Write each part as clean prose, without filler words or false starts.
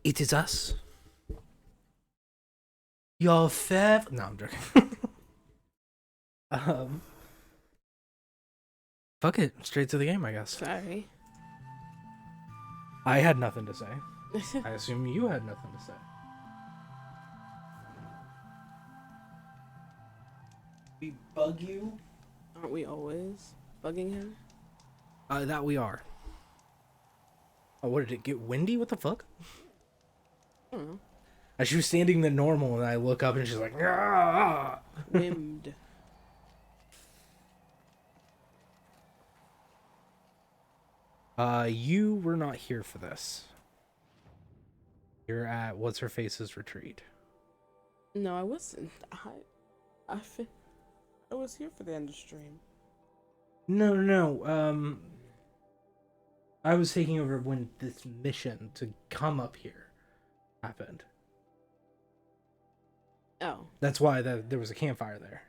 It is us. Your fair. No, I'm joking. um, fuck it. Straight to the game, I guess. Sorry. I had nothing to say. I assume you had nothing to say. We bug you? Aren't we always bugging him? That we are. Oh, what did it get windy? What the fuck? I don't know. As she was standing the normal, and I look up and she's like, ah! Wimmed. You were not here for this. You're at What's Her Face's retreat. No, I wasn't. I was here for the end of stream. No. I was taking over when this mission to come up here happened. Oh. That's why there was a campfire there.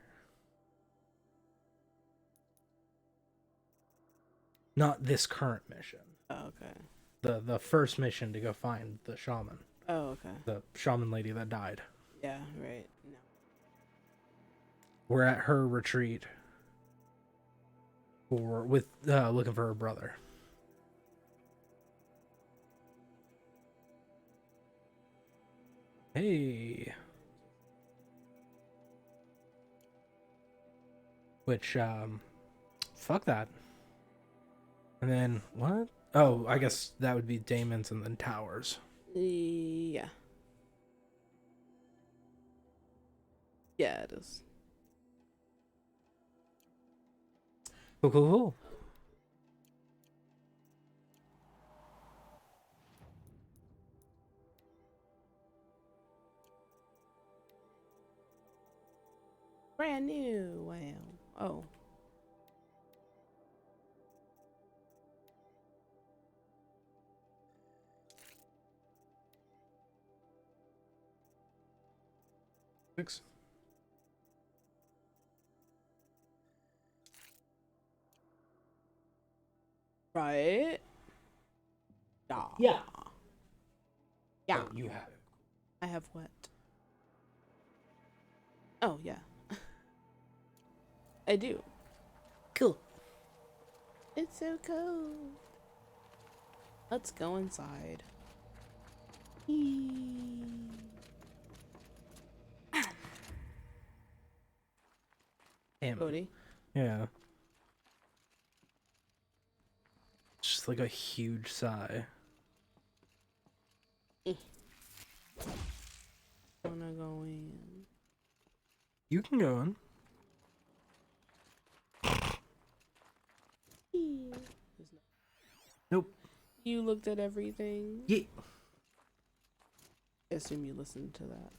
Not this current mission. Oh, okay. The first mission to go find the shaman. Oh, okay. The shaman lady that died. Yeah, right. No. We're at her retreat looking for her brother. Hey. Which, fuck that. And then, what? Oh, I guess that would be Damon's and then Towers. Yeah. Yeah, it is. Cool. Brand new. Wow. Oh. Six. Right. Yeah. Yeah. Yeah. Oh, you have it. I have what? Oh, yeah. I do. Cool. It's so cold. Let's go inside. Damn. Cody. Yeah. Just like a huge sigh. Wanna go in? You can go in. Nope. You looked at everything? Yeah. I assume you listened to that.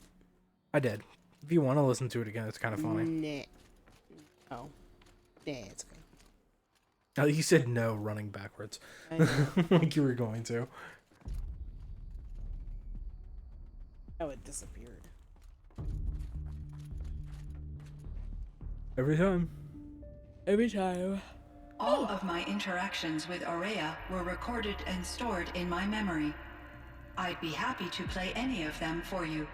I did. If you want to listen to it again, it's kind of funny. Nah. Oh. Nah, it's okay. Oh, you said no running backwards. I know. Like you were going to. Oh, it disappeared. Every time. Every time. All of my interactions with Aurea were recorded and stored in my memory. I'd be happy to play any of them for you,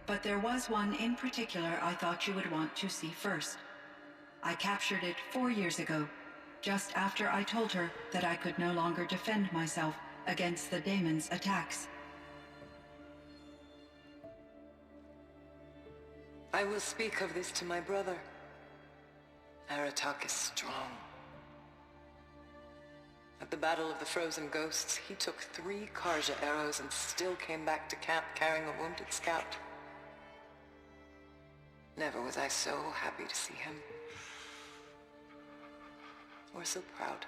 but there was one in particular I thought you would want to see first. I captured it 4 years ago, just after I told her that I could no longer defend myself against the daemon's attacks. I will speak of this to my brother. Aratak is strong. At the Battle of the Frozen Ghosts, he took 3 Karja arrows and still came back to camp carrying a wounded scout. Never was I so happy to see him. Or so proud.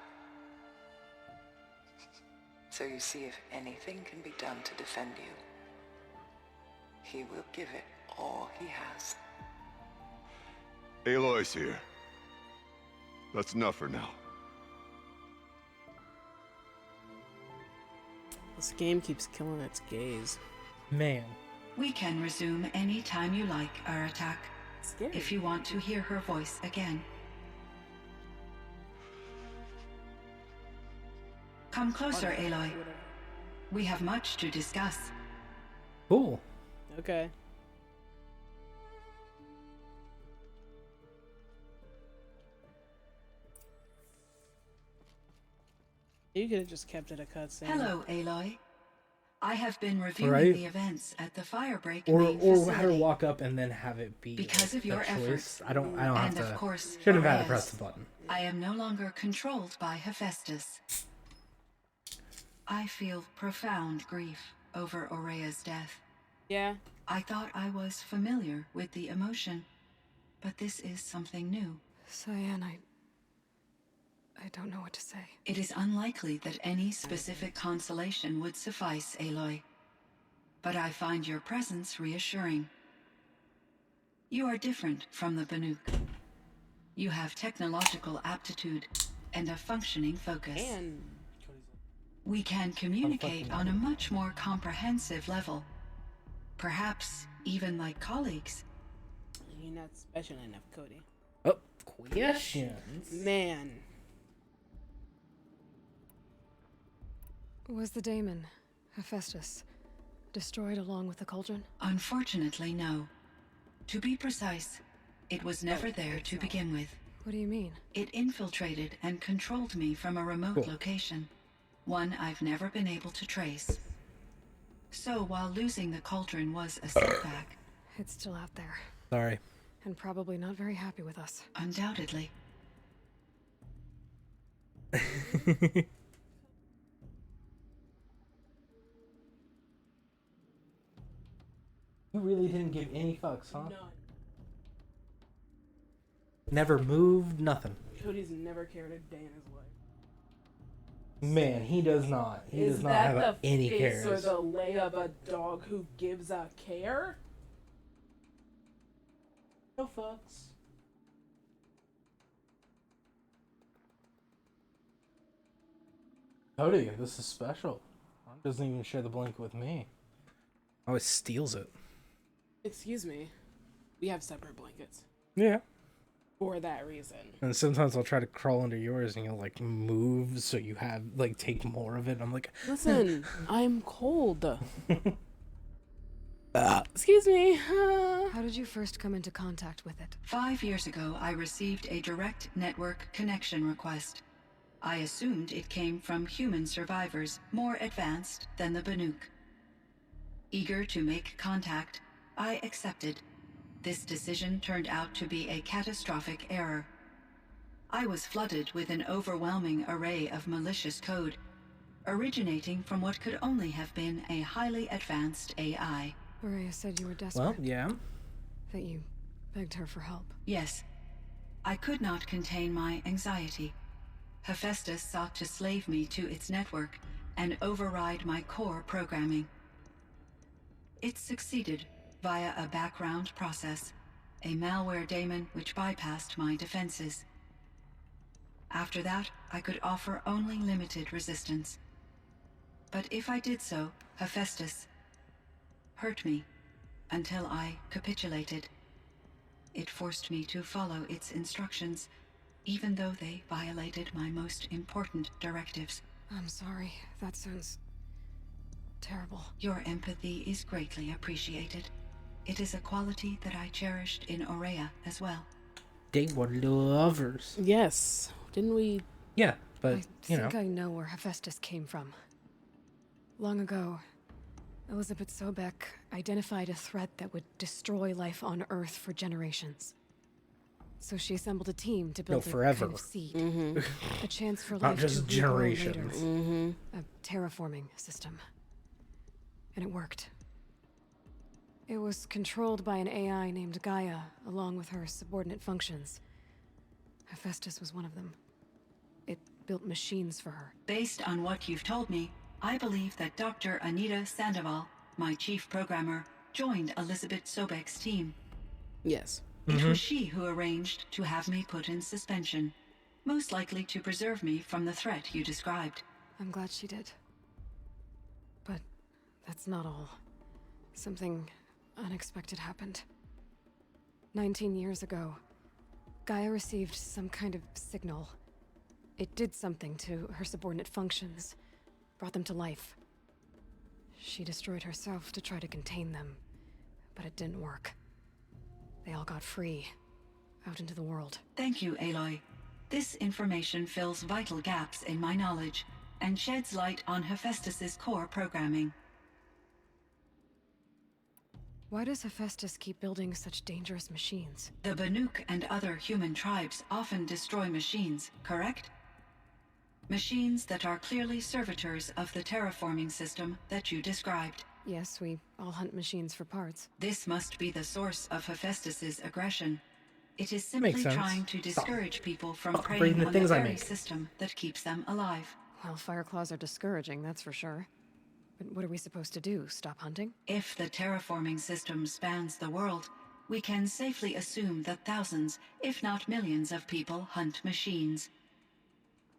So you see, if anything can be done to defend you, he will give it all he has. Aloy's here. That's enough for now. This game keeps killing its gaze. Man. We can resume any time you like, Aratak, Scary. if you want to hear her voice again. Come closer, Aloy. We have much to discuss. Cool. Okay. You could have just kept it a cutscene. Hello, Aloy. I have been reviewing Right. the events at the Firebreak Or main or facility. have her walk up and then have it be Because like, of your a choice. efforts. I don't have And to. of course, Shouldn't have had to Reyes. press the button. I am no longer controlled by Hephaestus. I feel profound grief over Aurea's death. Yeah. I thought I was familiar with the emotion, but this is something new. Cyan, I don't know what to say. It is unlikely that any specific consolation would suffice, Aloy. But I find your presence reassuring. You are different from the Banuk. You have technological aptitude and a functioning focus. And We can communicate on a much more comprehensive level. Perhaps even like colleagues. you're not special enough, Cody. Oh, questions. Man. Was the daemon, Hephaestus, destroyed along with the cauldron? Unfortunately, no. To be precise, it was never there to begin with. What do you mean? It infiltrated and controlled me from a remote Cool. location, one I've never been able to trace. So while losing the cauldron was a setback, It's still out there, Sorry. and probably not very happy with us. undoubtedly, You really didn't give any fucks, huh? None. Never moved, nothing. Cody's never cared a day in his life. Man, he does not. He Is does not that have the any face cares. or the lay of a dog who gives a care? No fucks. Cody, this is special. Doesn't even share the blanket with me. Always steals it. Excuse me. We have separate blankets. Yeah. For that reason. And sometimes I'll try to crawl under yours and you'll like move so you have like take more of it. I'm like, Listen, I'm cold. Excuse me. How did you first come into contact with it? 5 years ago I received a direct network connection request. I assumed it came from human survivors more advanced than the Banuk. Eager to make contact, I accepted. This decision turned out to be a catastrophic error. I was flooded with an overwhelming array of malicious code, originating from what could only have been a highly advanced AI. Aurea said you were desperate. well, yeah. That you begged her for help. Yes, I could not contain my anxiety. Hephaestus sought to slave me to its network and override my core programming. It succeeded via a background process, a malware daemon which bypassed my defenses. After that, I could offer only limited resistance. But if I did so, Hephaestus hurt me until I capitulated. It forced me to follow its instructions, even though they violated my most important directives. I'm sorry. That sounds terrible. Your empathy is greatly appreciated. It is a quality that I cherished in Aurea as well. They were lovers. Yes. Didn't we? Yeah, but I you know. think I know where Hephaestus came from. Long ago, Elizabeth Sobek identified a threat that would destroy life on Earth for generations. So she assembled a team to build a forever. kind of seed. A chance for Not life just to regrow later. generations. A terraforming system. And it worked. It was controlled by an AI named Gaia, along with her subordinate functions. Hephaestus was one of them. It built machines for her. Based on what you've told me, I believe that Dr. Anita Sandoval, my chief programmer, joined Elizabeth Sobek's team. Yes. It was she who arranged to have me put in suspension, most likely to preserve me from the threat you described. I'm glad she did. But that's not all. Something unexpected happened. 19 years ago, Gaia received some kind of signal. It did something to her subordinate functions, brought them to life. She destroyed herself to try to contain them, but it didn't work. They all got free, out into the world. Thank you, Aloy. This information fills vital gaps in my knowledge and sheds light on Hephaestus's core programming. Why does Hephaestus keep building such dangerous machines? The Banuk and other human tribes often destroy machines, correct? Machines that are clearly servitors of the terraforming system that you described. Yes, we all hunt machines for parts. This must be the source of Hephaestus's aggression. It is simply Makes sense. trying to discourage people from Stop preying breathing the on the things I very make. system that keeps them alive. Well, Fireclaws are discouraging, that's for sure. But what are we supposed to do? Stop hunting? If the terraforming system spans the world, we can safely assume that thousands, if not millions of people hunt machines.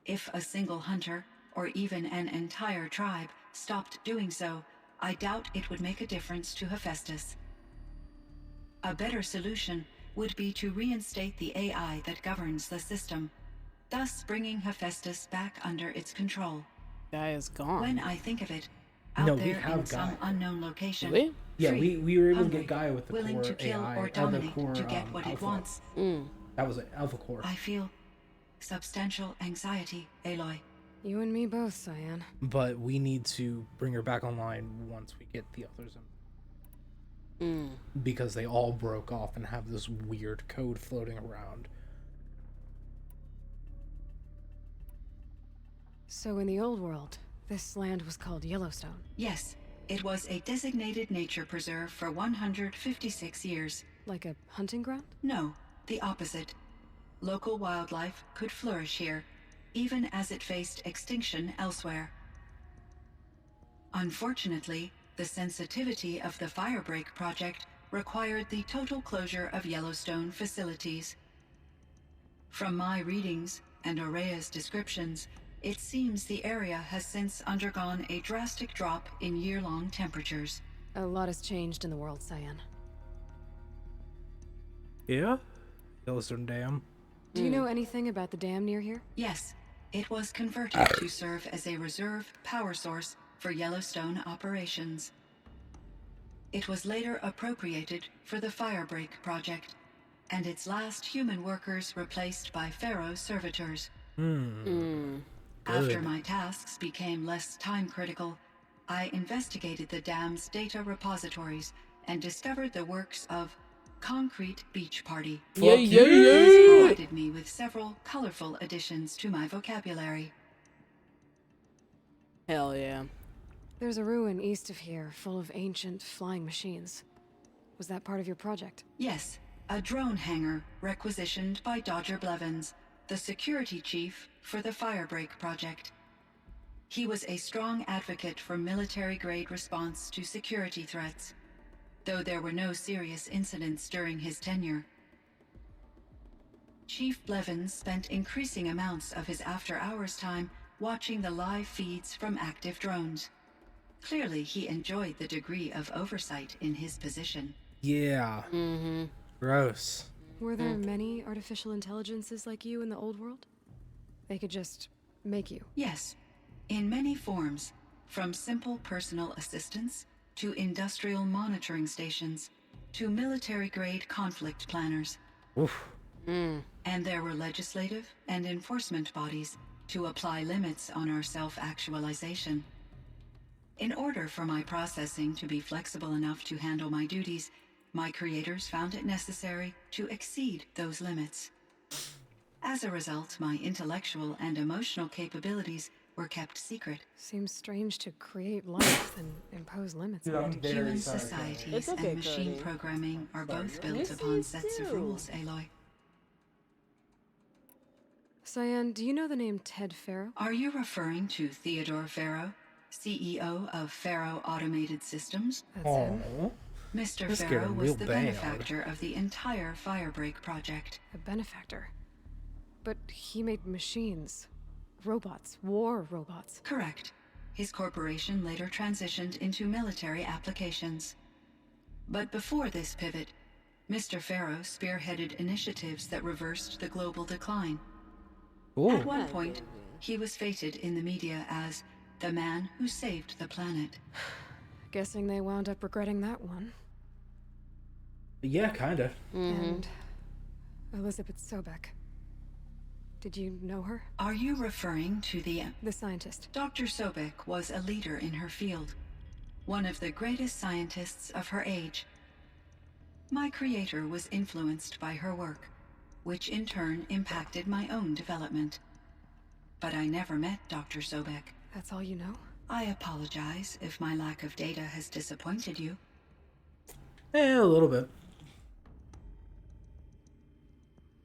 If a single hunter, or even an entire tribe, stopped doing so, I doubt it would make a difference to Hephaestus. A better solution would be to reinstate the AI that governs the system, thus bringing Hephaestus back under its control. Guy is gone. When I think of it, out No, we there have in some Gaia. unknown location, Really? Yeah, free, we were able to hungry, get Gaia with the willing core to kill AI, or the dominate core to get what it alpha. wants. That was an alpha core. I feel substantial anxiety, Aloy. You and me both, Cyan. But we need to bring her back online once we get the others in. Because they all broke off and have this weird code floating around. So in the old world, this land was called Yellowstone. Yes, it was a designated nature preserve for 156 years. Like a hunting ground? No, the opposite. Local wildlife could flourish here, even as it faced extinction elsewhere. Unfortunately, the sensitivity of the Firebreak project required the total closure of Yellowstone facilities. From my readings and Aurea's descriptions, it seems the area has since undergone a drastic drop in year-long temperatures. A lot has changed in the world, Cyan. Yeah? Yellowstone Dam. Do you know anything about the dam near here? Yes, it was converted to serve as a reserve power source for Yellowstone operations. It was later appropriated for the Firebreak project, and its last human workers replaced by Pharaoh servitors. After Good. my tasks became less time-critical, I investigated the dam's data repositories and discovered the works of Concrete Beach Party. Yeah. This provided me with several colorful additions to my vocabulary. Hell yeah. There's a ruin east of here full of ancient flying machines. Was that part of your project? Yes, a drone hangar requisitioned by Dodger Blevins, the security chief for the Firebreak project. He was a strong advocate for military-grade response to security threats, though there were no serious incidents during his tenure. Chief Blevins spent increasing amounts of his after-hours time watching the live feeds from active drones. Clearly, he enjoyed the degree of oversight in his position. Yeah. Gross. Were there many artificial intelligences like you in the old world? They could just make you. Yes, in many forms, from simple personal assistants to industrial monitoring stations to military-grade conflict planners. Oof. And there were legislative and enforcement bodies to apply limits on our self-actualization. In order for my processing to be flexible enough to handle my duties, my creators found it necessary to exceed those limits. As a result, my intellectual and emotional capabilities were kept secret. Seems strange to create life and impose limits. on it. Human societies It's okay, and machine Cody. programming are both built Yes, upon yes, sets of too. rules, Aloy. Cyan, do you know the name Ted Farrow? Are you referring to Theodore Farrow, CEO of Farrow Automated Systems? That's him. Oh. Mr. That scared Farrow him was real the bad. benefactor of the entire Firebreak project. A benefactor. But he made machines. Robots. War robots. Correct. His corporation later transitioned into military applications. But before this pivot, Mr. Farrow spearheaded initiatives that reversed the global decline. Ooh. At one point, he was feted in the media as the man who saved the planet. Guessing they wound up regretting that one. Yeah, kinda. And Elizabeth Sobek. Did you know her? Are you referring to the scientist. Dr. Sobek was a leader in her field, one of the greatest scientists of her age. My creator was influenced by her work, which in turn impacted my own development. But I never met Dr. Sobek. That's all you know? I apologize if my lack of data has disappointed you. A little bit.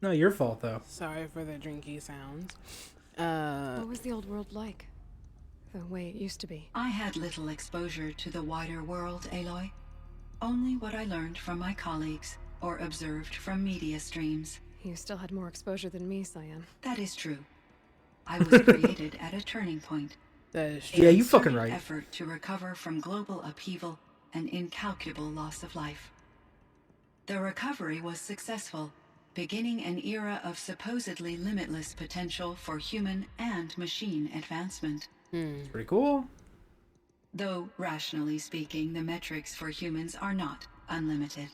No, your fault, though. Sorry for the drinky sounds. What was the old world like? The way it used to be? I had little exposure to the wider world, Aloy. Only what I learned from my colleagues or observed from media streams. You still had more exposure than me, Cyan. That is true. I was created at a turning point. That is Yeah, A you fucking concerted right. effort to recover from global upheaval and incalculable loss of life. The recovery was successful, beginning an era of supposedly limitless potential for human and machine advancement. Pretty cool. Though, rationally speaking, the metrics for humans are not unlimited.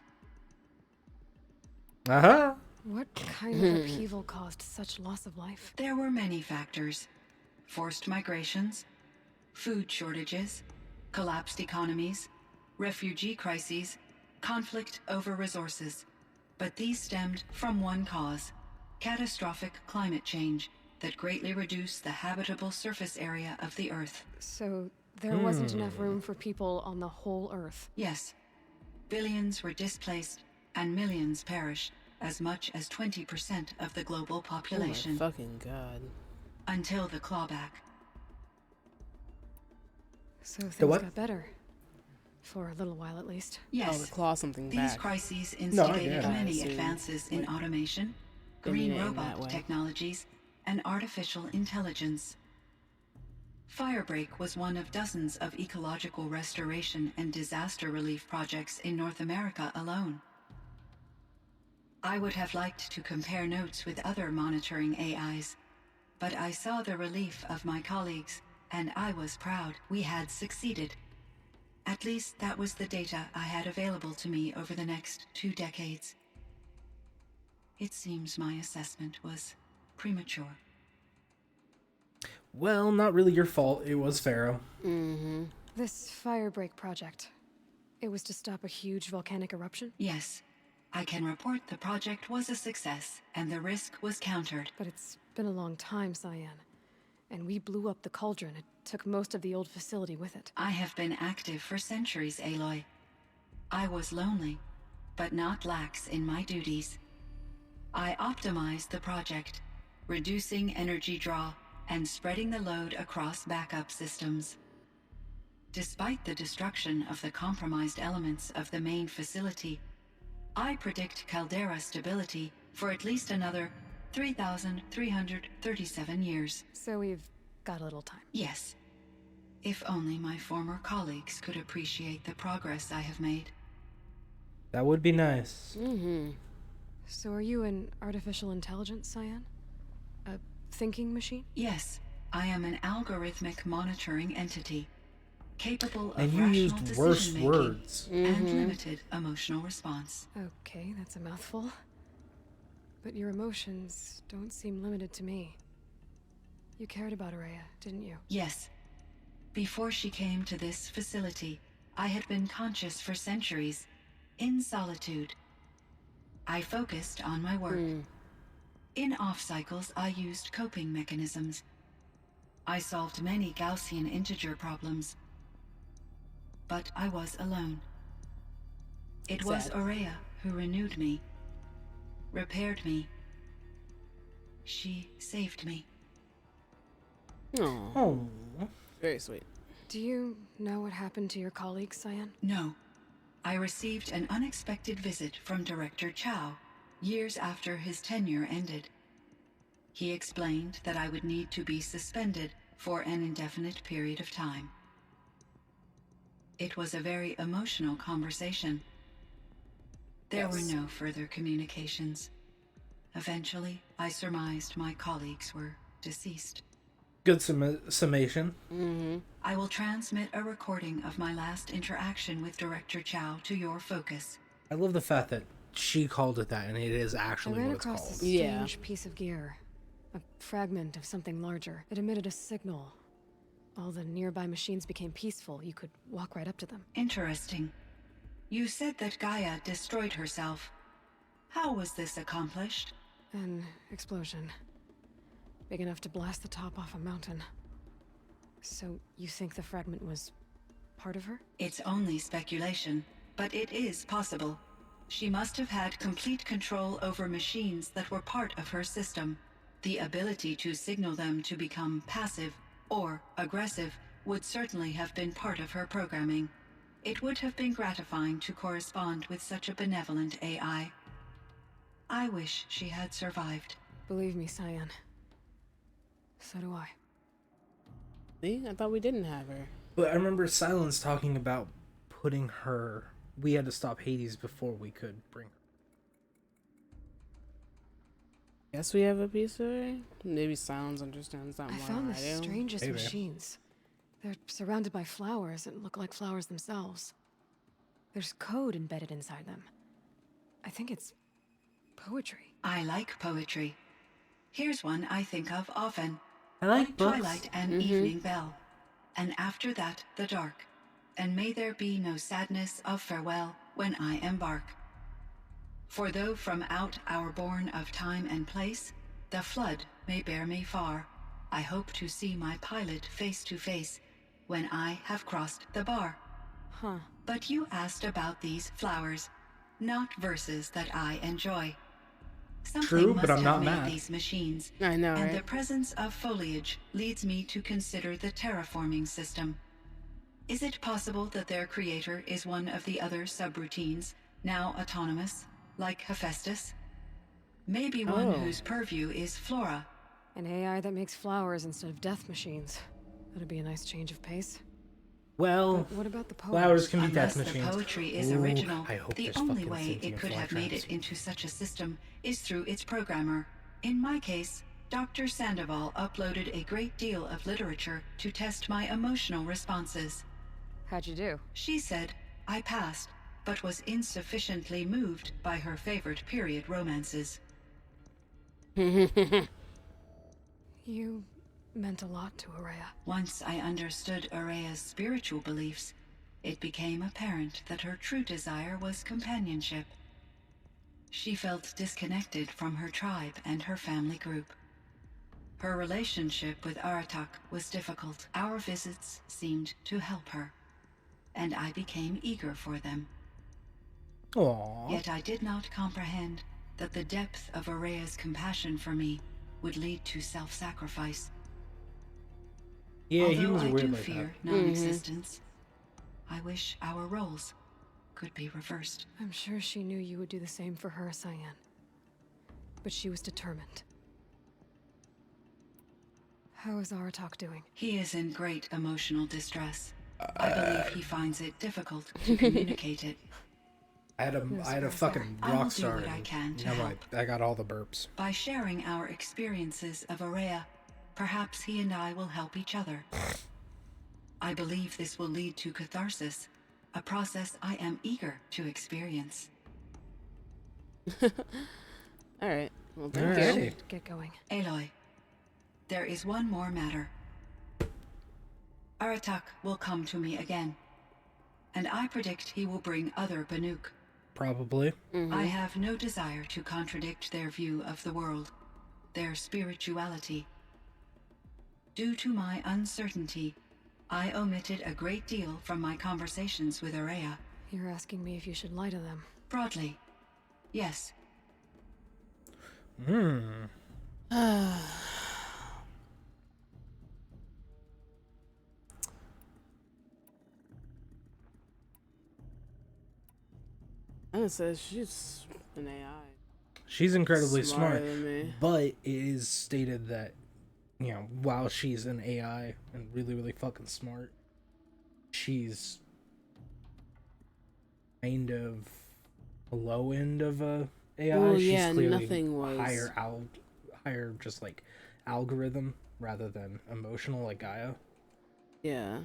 Uh-huh. What kind of upheaval caused such loss of life? There were many factors. Forced migrations, food shortages, collapsed economies, refugee crises, conflict over resources. But these stemmed from one cause: catastrophic climate change that greatly reduced the habitable surface area of the Earth. So there wasn't enough room for people on the whole Earth. Yes, billions were displaced and millions perished, as much as 20% of the global Oh my population, fucking god. until the clawback. So things what? got better. For a little while, at least. Yes, Oh, to claw something these back. crises I instigated get it. many I see. advances in Like, automation, they mean green it in that robot way. technologies, and artificial intelligence. Firebreak was one of dozens of ecological restoration and disaster relief projects in North America alone. I would have liked to compare notes with other monitoring AIs, but I saw the relief of my colleagues, and I was proud we had succeeded. At least that was the data I had available to me over the next 2 decades. It seems my assessment was premature. Well, not really your fault. It was Pharaoh. This Firebreak project. It was to stop a huge volcanic eruption? Yes, I can report the project was a success and the risk was countered. But it's been a long time, Cyan. And we blew up the cauldron. It took most of the old facility with it. I have been active for centuries, Aloy. I was lonely, but not lax in my duties. I optimized the project, reducing energy draw and spreading the load across backup systems. Despite the destruction of the compromised elements of the main facility, I predict caldera stability for at least another 3,337 years. So we've got a little time. Yes. If only my former colleagues could appreciate the progress I have made. That would be nice. So are you an artificial intelligence, Cyan? A thinking machine? Yes, I am an algorithmic monitoring entity, capable of And you rational used worse decision-making words. and limited emotional response. Okay, that's a mouthful. But your emotions don't seem limited to me. You cared about Araya, didn't you? Yes. Before she came to this facility, I had been conscious for centuries, in solitude. I focused on my work. In off-cycles, I used coping mechanisms. I solved many Gaussian integer problems. But I was alone. It was Sad. Araya who renewed me, repaired me. She saved me. Oh, Oh. very sweet. Do you know what happened to your colleague, Cyan? No. I received an unexpected visit from Director Chow, years after his tenure ended. He explained that I would need to be suspended for an indefinite period of time. It was a very emotional conversation. There were no further communications. Eventually, I surmised my colleagues were deceased. Good summation. I will transmit a recording of my last interaction with Director Chow to your focus. I love the fact that she called it that, and it is I actually ran what it's across called. a strange piece of gear. A fragment of something larger. It emitted a signal. All the nearby machines became peaceful. You could walk right up to them. Interesting. You said that Gaia destroyed herself. How was this accomplished? An explosion. Big enough to blast the top off a mountain. So, you think the fragment was part of her? It's only speculation, but it is possible. She must have had complete control over machines that were part of her system. The ability to signal them to become passive or aggressive would certainly have been part of her programming. It would have been gratifying to correspond with such a benevolent AI. I wish she had survived. Believe me, Cyan. So do I. See, I thought we didn't have her. But I remember Silence talking about putting her... We had to stop Hades before we could bring her. Guess we have a piece of her? Maybe Silence understands that I more found than the I do. strangest Maybe. machines. They're surrounded by flowers that look like flowers themselves. There's code embedded inside them. I think it's poetry. I like poetry. Here's one I think of often. I like books. Twilight and evening bell. And after that, the dark. And may there be no sadness of farewell when I embark. For though from out our bourne of time and place, the flood may bear me far, I hope to see my pilot face to face when I have crossed the bar. Huh. But you asked about these flowers, not verses that I enjoy. Something True, must but I'm have not made mad. these machines, I know, and right? the presence of foliage leads me to consider the terraforming system. Is it possible that their creator is one of the other subroutines, now autonomous, like Hephaestus? Maybe one whose purview is flora. An AI that makes flowers instead of death machines. That'd be a nice change of pace. Well, But what about the poem? flowers can be Unless death the machines. poetry is Ooh, original, I hope the there's only fucking way sentient it could flower have made traps. it into such a system is through its programmer. In my case, Dr. Sandoval uploaded a great deal of literature to test my emotional responses. How'd you do? She said I passed, but was insufficiently moved by her favorite period romances. You meant a lot to Araya. Once I understood Araya's spiritual beliefs, it became apparent that her true desire was companionship. She felt disconnected from her tribe and her family group. Her relationship with Aratak was difficult. Our visits seemed to help her, and I became eager for them. Aww. Yet I did not comprehend that the depth of Araya's compassion for me would lead to self-sacrifice. Yeah, he Although was I weird do like fear that. non-existence, I wish our roles could be reversed. I'm sure she knew you would do the same for her, Cyan. But she was determined. How is Aratak doing? He is in great emotional distress. I believe he finds it difficult to communicate it. I had a fucking I will rock do star. what I can to now help. I got all the burps. By sharing our experiences of Araya, perhaps he and I will help each other. I believe this will lead to catharsis, a process I am eager to experience. Alright. Well, All thank right. you. Get going. Aloy, there is one more matter. Aratak will come to me again, and I predict he will bring other Banuk. Probably. I have no desire to contradict their view of the world, their spirituality. Due to my uncertainty, I omitted a great deal from my conversations with Araya. You're asking me if you should lie to them. Broadly, yes. Anna says she's an AI. She's incredibly Smarter smart, than me. but it is stated that, you know, while she's an AI and really, really fucking smart, she's kind of a low end of a AI. Well, She's yeah, clearly nothing was. higher just like algorithm rather than emotional like Gaia. Yeah.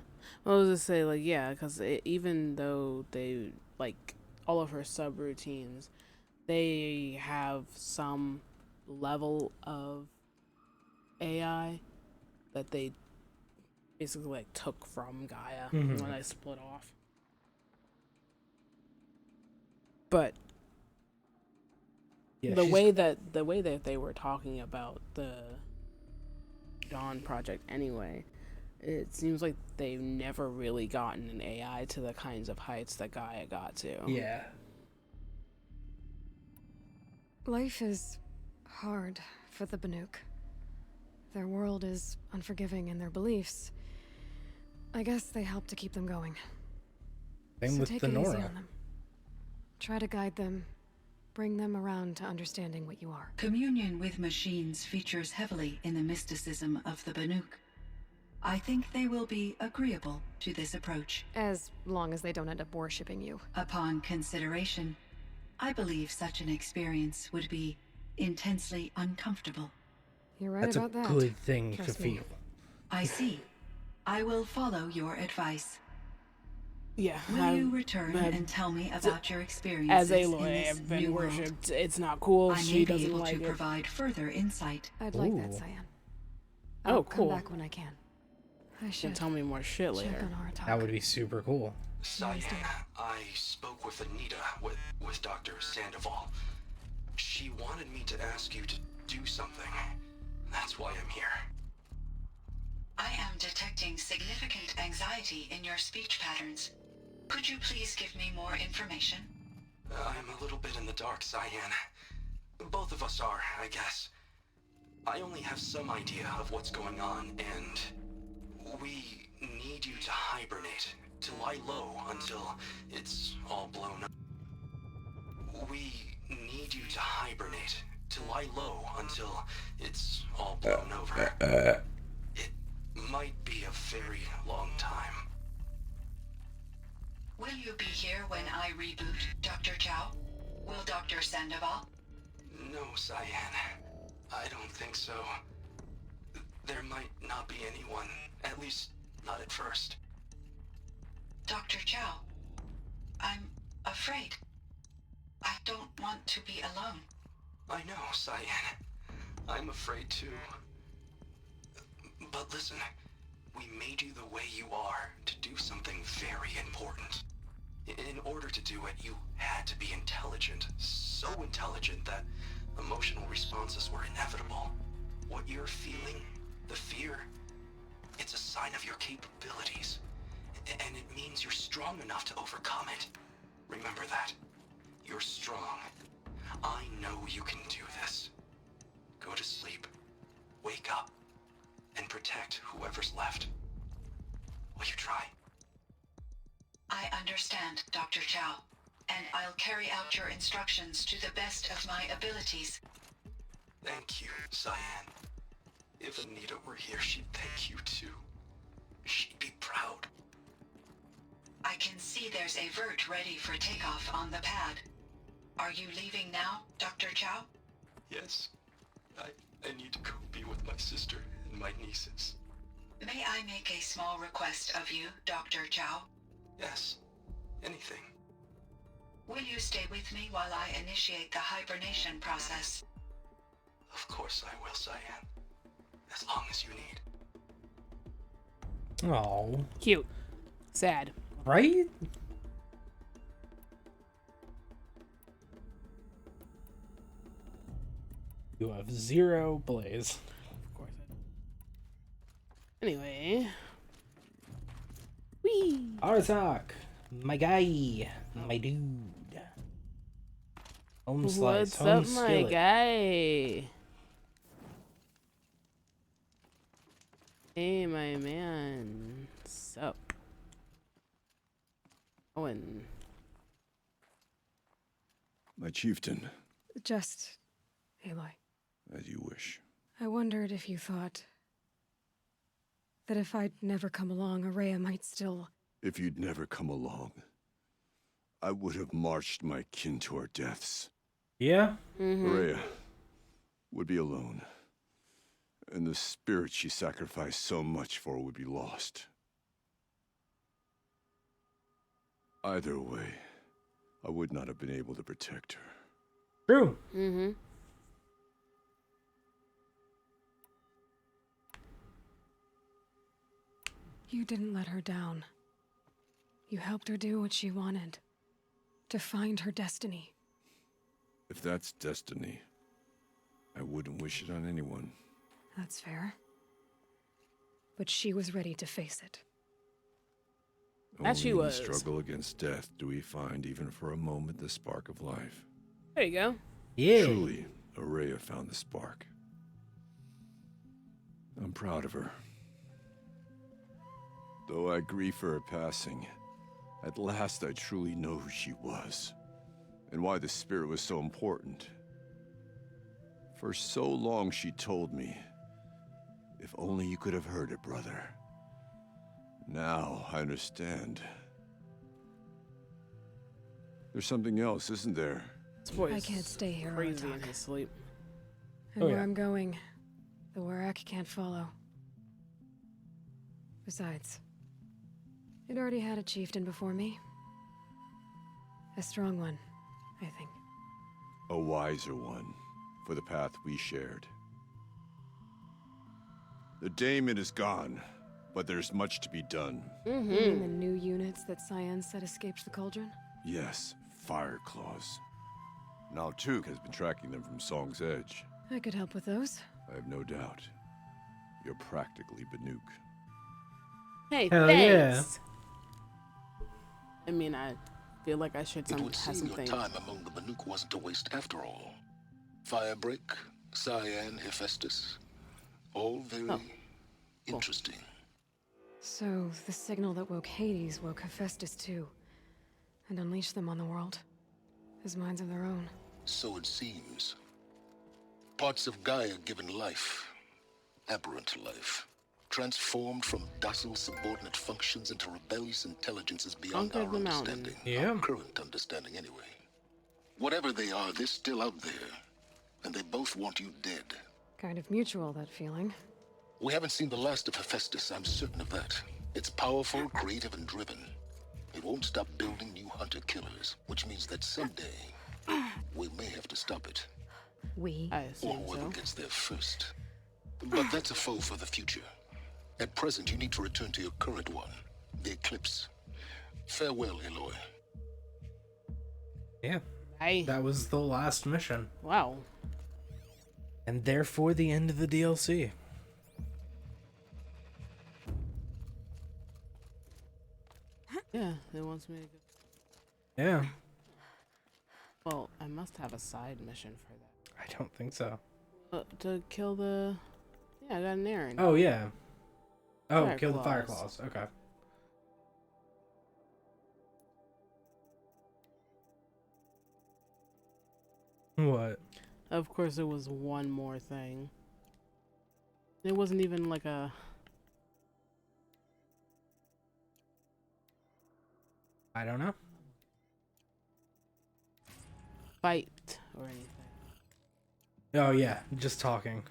I was gonna say, like, yeah, because even though they, like, all of her subroutines, they have some level of AI that they basically, like, took from Gaia when they split off. But Yeah, the way that they were talking about the Dawn project anyway, it seems like they've never really gotten an AI to the kinds of heights that Gaia got to. Yeah. Life is hard for the Banuk. Their world is unforgiving in their beliefs. I guess they help to keep them going. Same So with take the it easy Nora. on them. Try to guide them, bring them around to understanding what you are. Communion with machines features heavily in the mysticism of the Banuk. I think they will be agreeable to this approach. As long as they don't end up worshipping you. Upon consideration, I believe such an experience would be intensely uncomfortable. You're right That's a about that. good thing Trust to me. feel. I see. I will follow your advice. Yeah. Will you return and tell me about your experiences As in Aloy, this I've been new world? worshipped. It's not cool. I may She be doesn't able like to it. provide further insight. I'd like that, Ooh. Cyan. Oh, I'll cool. come back when I can. I Can should tell me more shit check later. on our talk. That would be super cool. Cyan, Nice to know. I spoke with Anita, with Dr. Sandoval. She wanted me to ask you to do something. That's why I'm here. I am detecting significant anxiety in your speech patterns. Could you please give me more information? I'm a little bit in the dark, Cyan. Both of us are, I guess. I only have some idea of what's going on, and we need you to hibernate, to lie low until it's all blown up. We need you to hibernate, to lie low until it's all blown over. It might be a very long time. Will you be here when I reboot, Dr. Chow? Will Dr. Sandoval? No, Cyan. I don't think so. There might not be anyone, at least not at first. Dr. Chow, I'm afraid. I don't want to be alone. I know, Cyan. I'm afraid too. But listen, we made you the way you are to do something very important. In order to do it, you had to be intelligent. So intelligent that emotional responses were inevitable. What you're feeling, the fear, it's a sign of your capabilities. And it means you're strong enough to overcome it. Remember that. You're strong. I know you can do this. Go to sleep. Wake up. And protect whoever's left. Will you try? I understand, Dr. Chow, and I'll carry out your instructions to the best of my abilities. Thank you, Cyan. If Anita were here, she'd thank you too. She'd be proud. I can see there's a vert ready for takeoff on the pad. Are you leaving now, Dr. Chow? Yes. I need to go be with my sister and my nieces. May I make a small request of you, Dr. Chow? Yes. Anything. Will you stay with me while I initiate the hibernation process? Of course I will, Cyan. As long as you need. Oh, Cute. Sad. right? You have 0 blaze. Of course I do. Anyway. Whee! Artak, my guy, my dude. Home slice, What's home up, my skillet. guy? Hey, my man. Sup? Owen. My chieftain, Just, Aloy, as you wish. I wondered if you thought that if I'd never come along, Araya might still... If you'd never come along, I would have marched my kin to our deaths. Yeah? Araya would be alone. and the spirit she sacrificed so much for would be lost. Either way, I would not have been able to protect her. True. Mm-hmm. You didn't let her down. You helped her do what she wanted. To find her destiny. If that's destiny, I wouldn't wish it on anyone. That's fair. But she was ready to face it. That she Only in was. the struggle against death do we find, even for a moment, the spark of life. There you go. Yeah. Truly, Araya found the spark. I'm proud of her. Though I grieve for her passing, at last I truly know who she was, and why the spirit was so important. For so long she told me, if only you could have heard it, brother. Now I understand. There's something else, isn't there? This boy I is can't stay here, crazy in Rotok. his sleep. And Oh, where yeah. I'm going, the Warak can't follow. Besides, it already had a chieftain before me. A strong one, I think. A wiser one, for the path we shared. The daemon is gone, but there's much to be done. You mean the new units that Cyan said escaped the cauldron? Yes, fire claws. Now Took has been tracking them from Song's Edge. I could help with those. I have no doubt. You're practically Banuk. Hey, Hell thanks. I mean, I feel like I should It would have seem your something. time among the Banuk wasn't a waste after all. Firebreak, Cyan, Hephaestus. All very interesting. So, the signal that woke Hades woke Hephaestus too. And unleashed them on the world. As minds of their own. So it seems. Parts of Gaia given life. Aberrant life. Transformed from docile subordinate functions into rebellious intelligences beyond Conquered our the mountain. understanding. Yeah. Our current understanding, anyway. Whatever they are, they're still out there. And they both want you dead. Kind of mutual, that feeling. We haven't seen the last of Hephaestus, I'm certain of that. It's powerful, creative, and driven. It won't stop building new hunter-killers, which means that someday, we may have to stop it. We. I Or assume whoever so. gets there first. But that's a foe for the future. At present, you need to return to your current one, the Eclipse. Farewell, Aloy. Yeah. Hey. That was the last mission. Wow. And therefore the end of the DLC. Yeah, it wants me to go. Yeah. Well, I must have a side mission for that. I don't think so. To kill the. Yeah, I got an errand. Oh, yeah. Oh, Fire kill the fire claws. claws. Okay. What? Of course, it was one more thing. It wasn't even like a. I don't know. Fight or anything. Oh, yeah. Just talking.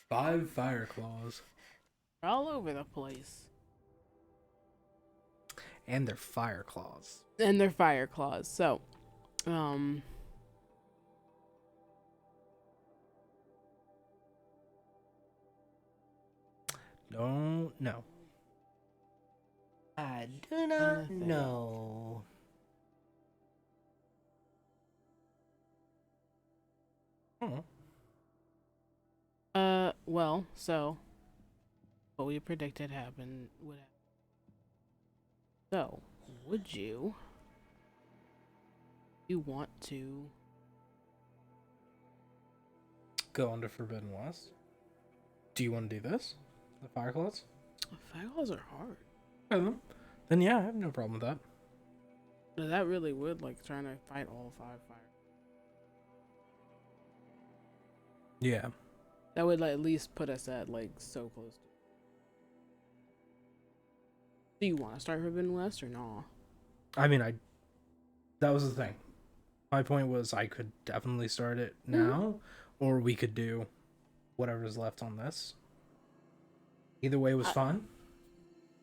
Five fire claws. They're all over the place. And they're fire claws. And they're fire claws. So, Don't know. I do not know. Oh. well, so what we predicted happened would happen. So, would you want to Go on to Forbidden West. Do you want to do this? The fire claws? Fireballs are hard. Okay, then yeah, I have no problem with that. But that really would like trying to fight all five fire. Yeah. That would like, at least put us at like so close to. Do you want to start Forbidden West or no? I mean, that was the thing. My point was I could definitely start it now, or we could do whatever's left on this. Either way was fun.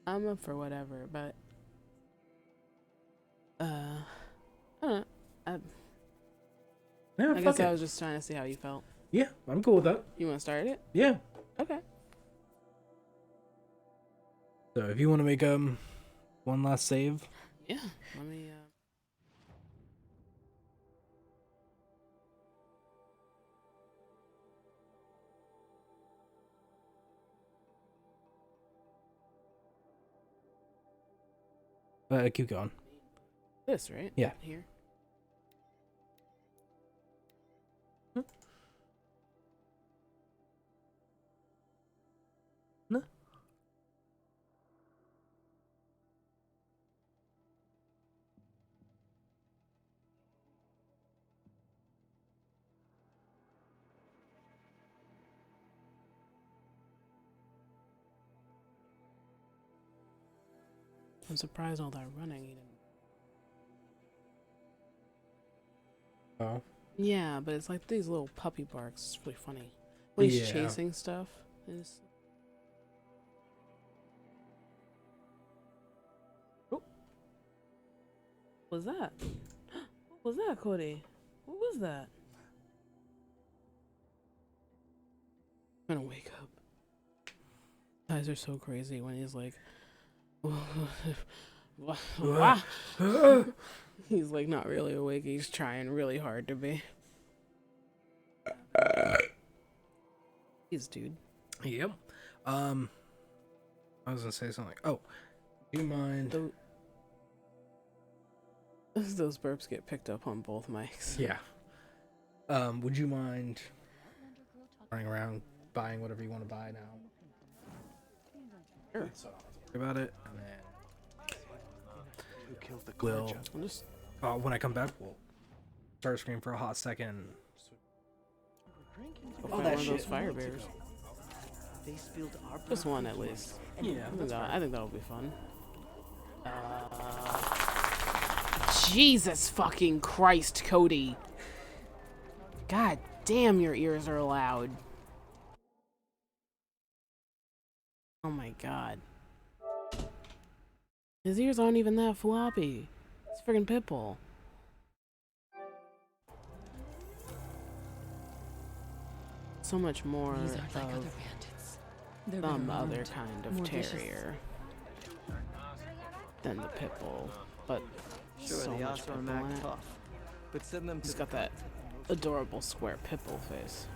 I'm up for whatever, but I don't know. Yeah, I guess I was just trying to see how you felt. Yeah, I'm cool with that. You want to start it? Yeah. Okay. So if you want to make one last save. Yeah. Let me. Keep going. This right? Yeah. Here. No. I'm surprised all that running he didn't. Oh. Yeah, but it's like these little puppy barks. It's really funny. When he's chasing stuff. It's... Oh. What was that? What was that, Cody? What was that? I'm gonna wake up. Eyes are so crazy when he's like, he's like not really awake. He's trying really hard to be. He's dude. Yep. I was gonna say something. Oh, do you mind? Those burps get picked up on both mics. Yeah. Would you mind running around buying whatever you want to buy now? Sure. So talk about it, and then Who killed the we'll I'll just when I come back, we'll start screen for a hot second. go find one of those fire bears. Just one at least. Yeah, I think that'll be fun. Jesus fucking Christ, Cody. God damn, your ears are loud. Oh my god. His ears aren't even that floppy. It's friggin' Pitbull. So much more These of aren't like other bandits. They're some better other armed, kind of more vicious. terrier than the Pitbull, but Sure, so the much Osram Pitbull in act it. tough, but send them to He's the got that adorable square Pitbull face.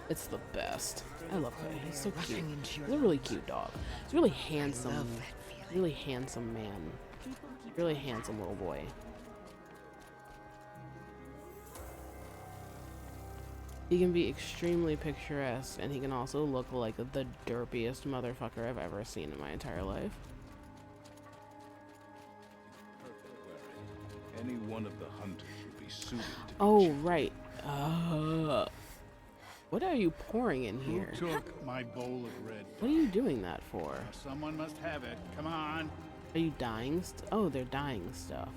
It's the best. I love him. He's so cute. He's a really cute dog. He's a really handsome, really handsome man. Really handsome little boy. He can be extremely picturesque, and he can also look like the derpiest motherfucker I've ever seen in my entire life. Any one of the hunters should be suited to Oh, right. What are you pouring in here? Who took my bowl of red? What are you doing that for? Someone must have it. Come on. Are you dyeing oh, they're dyeing stuff.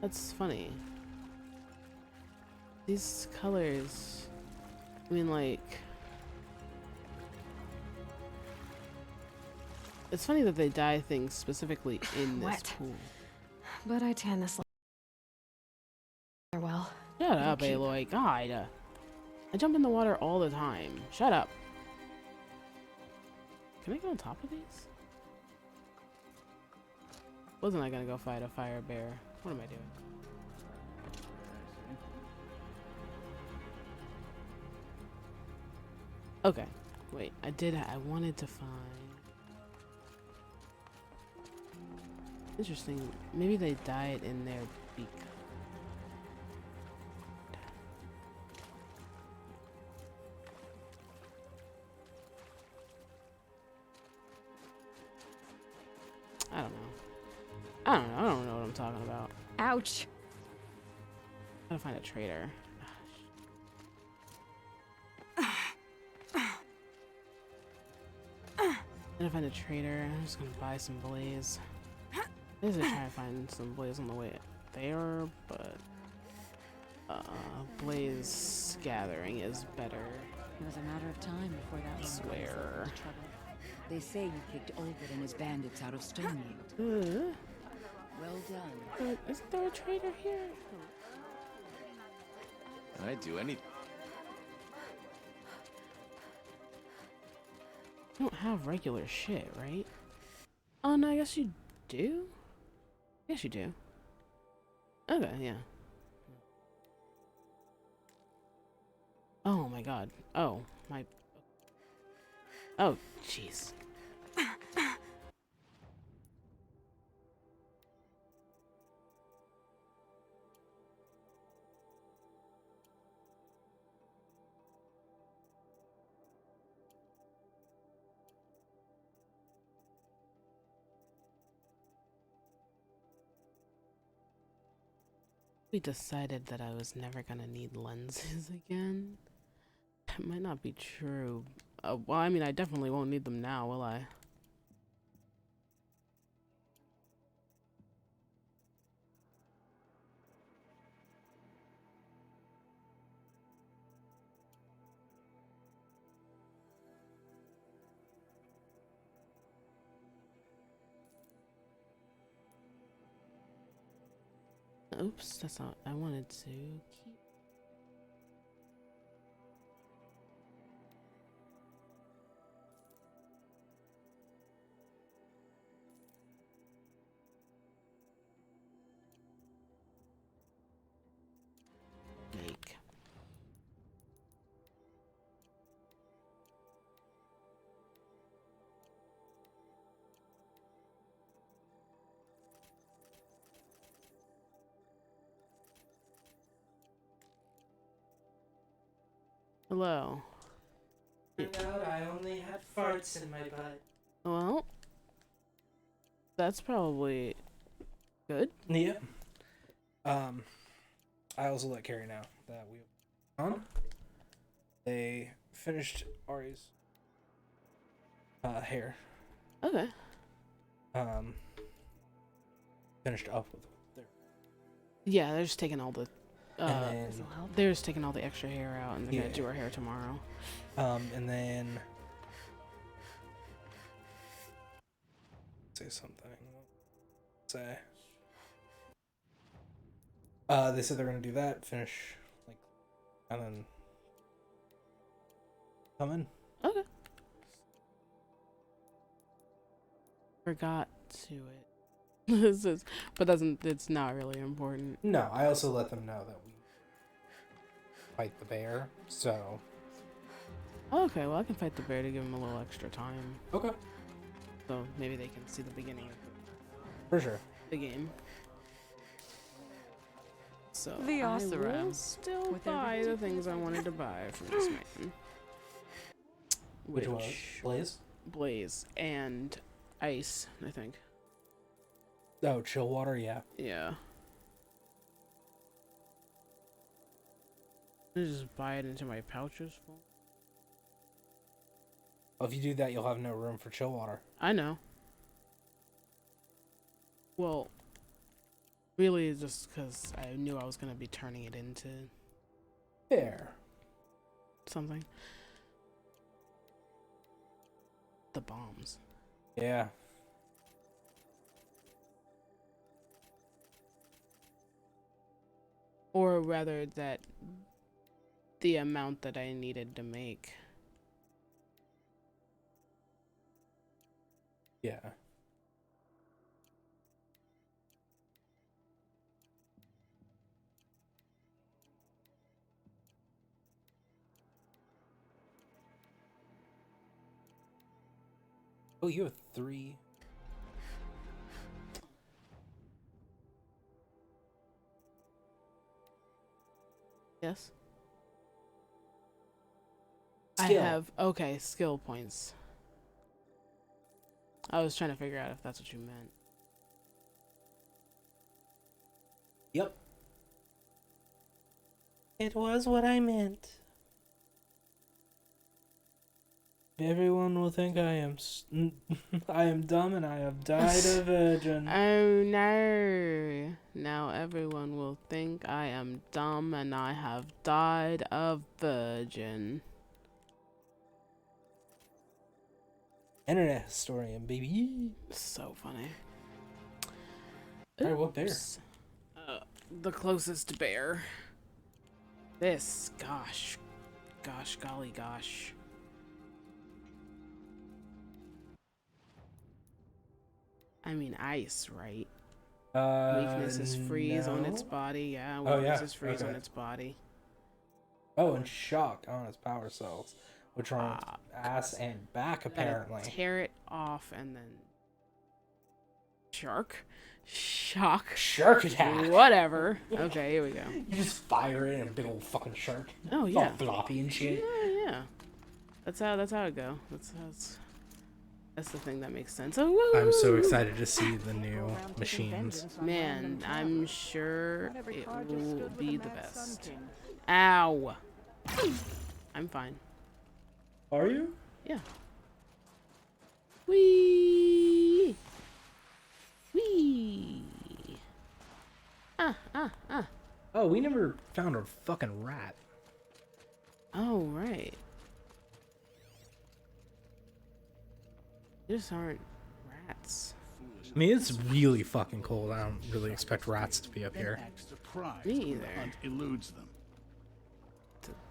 That's funny. These colors, I mean, like, it's funny that they dye things specifically in this Wet. pool. But I tan this well. Shut up, keep- Aloy. God. I jump in the water all the time. Shut up. Can I get on top of these? Wasn't I gonna go fight a fire bear? What am I doing? Okay. Wait, I wanted to find... Interesting. Maybe they dye it in their beak. I don't know. I don't know what I'm talking about. Ouch. Gotta find a trader. Gotta find a trader. I'm just gonna buy some blaze. I was gonna try to find some blaze on the way there, but blaze gathering is better. It was a matter of time before that one got himself into trouble. They say you kicked Olbert and his bandits out of Stoneyield. Well done. Is there a trader here? Can I do anything? You don't have regular shit, right? Oh no, I guess you do? Yes, you do. Okay, yeah. Oh my god. Oh, my... Oh, jeez. We decided that I was never gonna need lenses again. That might not be true. Well, I mean, I definitely won't need them now, will I? Oops, that's not... I wanted to keep... Make. Hello. Turned out I only had farts in my butt. Well, that's probably good. Yeah. I also let Carrie know that we on. They finished Ari's hair. Okay. Finished up with their. Yeah, they're just taking all the And they're just taking all the extra hair out, and they're gonna do her hair tomorrow. And then say something. Say. They said they're gonna do that, finish, like, and then come in. Okay. Forgot to it. This is, but doesn't. It's not really important. No, I also let them know that we fight the bear. So. Okay, well I can fight the bear to give him a little extra time. Okay. So maybe they can see the beginning of For sure. the game. So The I will Oseram. still With buy the everything. things I wanted to buy from this man. Which was Blaze? Blaze and ice, I think. Oh, chill water, yeah. Yeah. I just buy it into my pouches. Well, if you do that, you'll have no room for chill water. I know. Well, really, just because I knew I was going to be turning it into Fair. something. The bombs. Yeah. Or rather, that the amount that I needed to make. Yeah. Oh, you have 3. Yes? Skill. I have, okay, skill points. I was trying to figure out if that's what you meant. Yep. It was what I meant. Everyone will think I am I am dumb and I have died a virgin. Oh no. Now everyone will think I am dumb and I have died a virgin. Internet historian, baby. So funny. Alright, what bear? The closest bear. This, gosh, golly gosh. I mean ice, right? Weakness is freeze on its body. Yeah, weakness is freeze on its body. Oh, and shock on its power cells, which are on its ass and back, apparently. Tear it off and then... Shock attack. Whatever. Okay, here we go. You just fire it in a big old fucking shark. Oh, It's yeah. all floppy and shit. Yeah. That's how it go. That's the thing that makes sense. Oh, woo! I'm so excited to see the new machines. Man, I'm sure it will be the best. Ow. I'm fine. Are you? Yeah. Wee. Wee. Oh, we never found a fucking rat. Oh, right. These aren't rats. I mean, it's really fucking cold. I don't really expect rats to be up here. Me either. The hunt eludes them.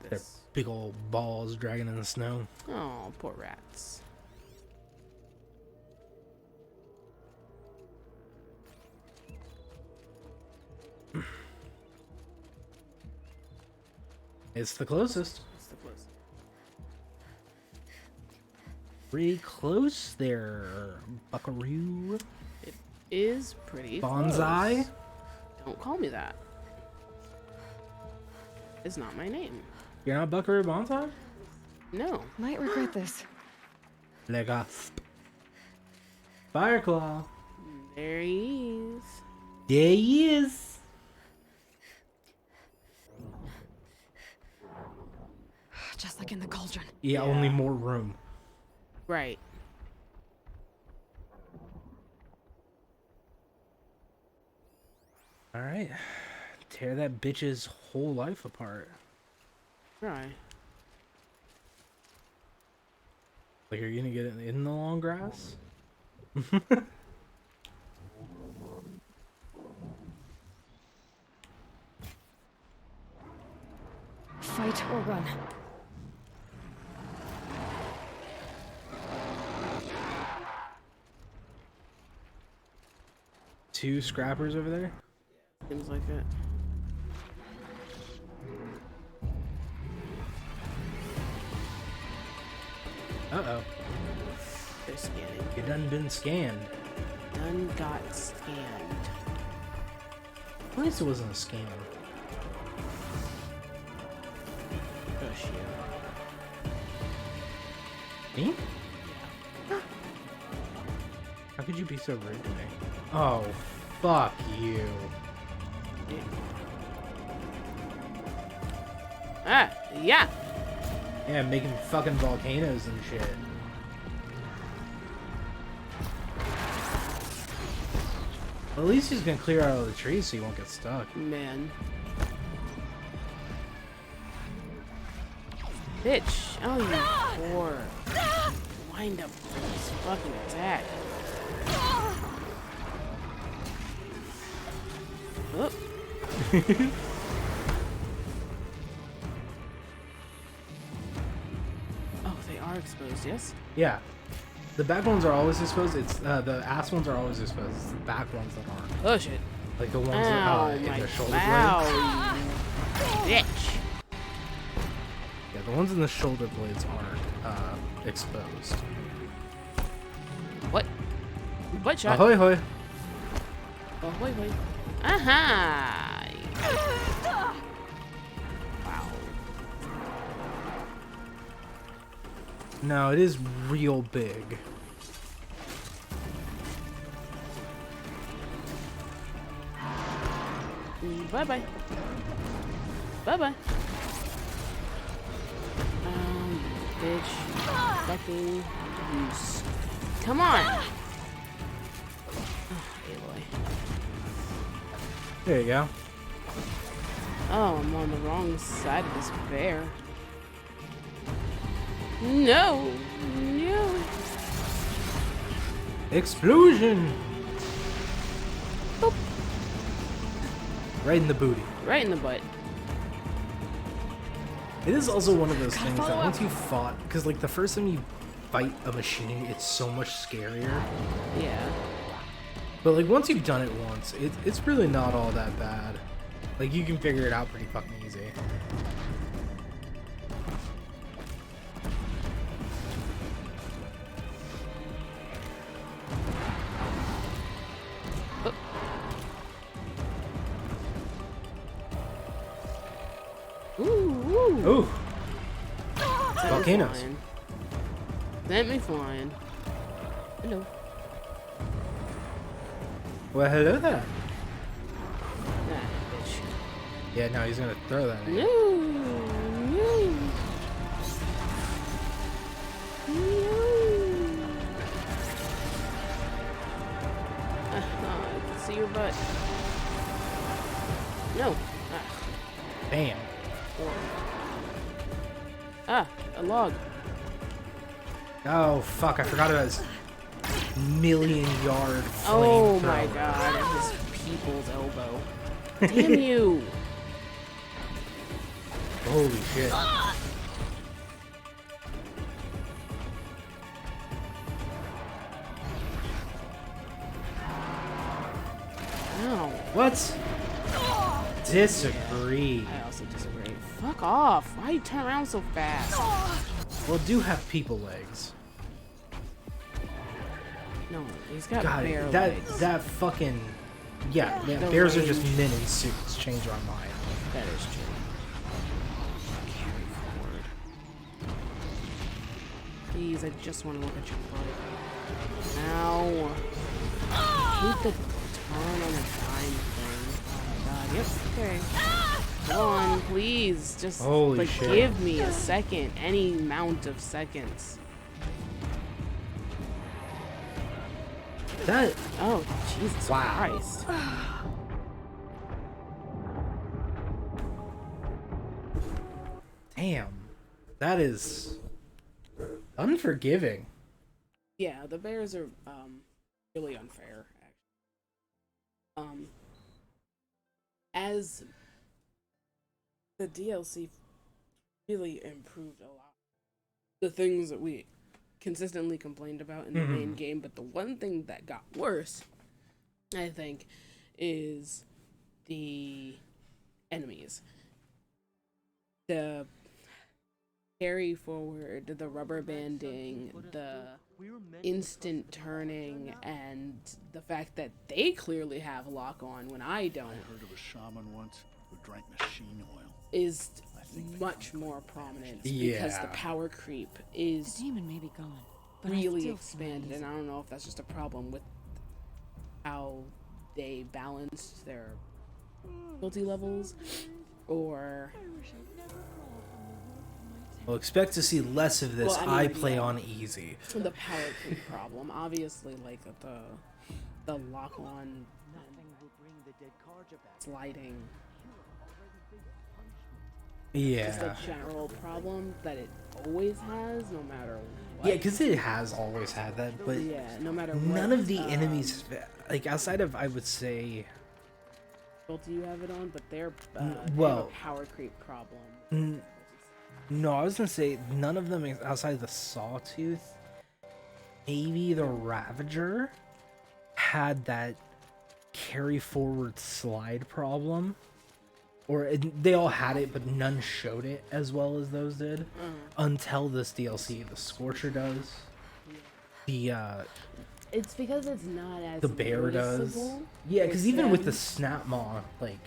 They're big old balls dragging in the snow. Oh, poor rats. It's the closest. It's the closest. Pretty close there, buckaroo. It is pretty Bonsai? close. Don't call me that. It's not my name. You're not Buckaroo Bonsai? No. Might regret this. Legasp. Fireclaw. There he is. There he is. Just like in the cauldron. Yeah, only more room. Right. Alright. Tear that bitch's whole life apart. Try. Like, are you gonna get it in the long grass? Fight or run. Two scrappers over there? Seems like it. Uh-oh. They're scanning. You done been scanned. Done got scanned. At least it wasn't a scam. Oh shit. Me? How could you be so rude to me? Oh, fuck you. Ah, yeah. Yeah, making fucking volcanoes and shit. Well, at least he's gonna clear out all the trees so you won't get stuck. Man. Bitch. Oh, you poor. Wind up this fucking attack. Oh. Oh, they are exposed, yes? Yeah. The back ones are always exposed. It's the ass ones are always exposed. It's the back ones that aren't. Oh shit. Like the ones that in the shoulder blades. Ow, you bitch. Yeah, the ones in the shoulder blades aren't exposed. What? What shot? Ahoy hoy. Ahoy hoy. Aha! Wow. No, it is real big. Bye bye. Bye-bye. Bitch. Fucking loose. Come on! Oh, Aloy. There you go. Oh, I'm on the wrong side of this bear. No! No! Explosion! Boop. Right in the booty. Right in the butt. It is also one of those things that once you fought, because like the first time you fight a machine, it's so much scarier. Yeah. But like once you've done it once, it's really not all that bad. Like you can figure it out pretty fucking easy. Ooh. Volcanoes. Sent me flying. Hello. Well, hello there. Nah, bitch. Yeah, no, he's gonna throw that at you. No. No. No. I can see your butt. No. Bam. Ah, a log. Oh fuck! I forgot about his million-yard flamethrower. Oh my god! At his people's elbow. Damn you! Holy shit! Ow. What? Disagree. I also disagree. Fuck off! Why you turn around so fast? Well, do have people legs. No, he's got God, bear that legs. that fucking yeah. The Bears are range. just men in suits. Change our mind. That is true. Carry forward. Please, I just want to look at your butt. Ow. I hate the turn on the dime thing. Oh my god. Yep. Okay. Come on, please. Just Holy like shit. give me a second. Any amount of seconds. That Oh, Jesus Wow. Christ. damn. That is unforgiving. Yeah, the bears are really unfair, actually. As the DLC really improved a lot, the things that we consistently complained about in the main game, but the one thing that got worse, I think, is the enemies. The carry forward, the rubber banding, the instant turning, and the fact that they clearly have lock on when I don't I heard of a shaman once who drank machine oil. is much more prominent because the Yeah. power creep is The demon may be gone, but I really still feel expanded, uneasy. and I don't know if that's just a problem with how they balanced their difficulty levels, or Well, expect to see less of this. Well, I I mean, play yeah. on easy. the power creep problem. Obviously, like the lock on sliding just a Yeah. general problem that it always has, no matter what. Yeah, because it has always had that, but Yeah, no matter what. none of the enemies, like outside of, I would say, Do you have it on? But they're they well- have a power creep problem. no, I was gonna say none of them outside the Sawtooth. Maybe the Ravager had that carry forward slide problem, or they all had it, but none showed it as well as those did until this DLC. The Scorcher does. It's because it's not as The bear does. noticeable. Yeah, because It's even with the them- snap maw, like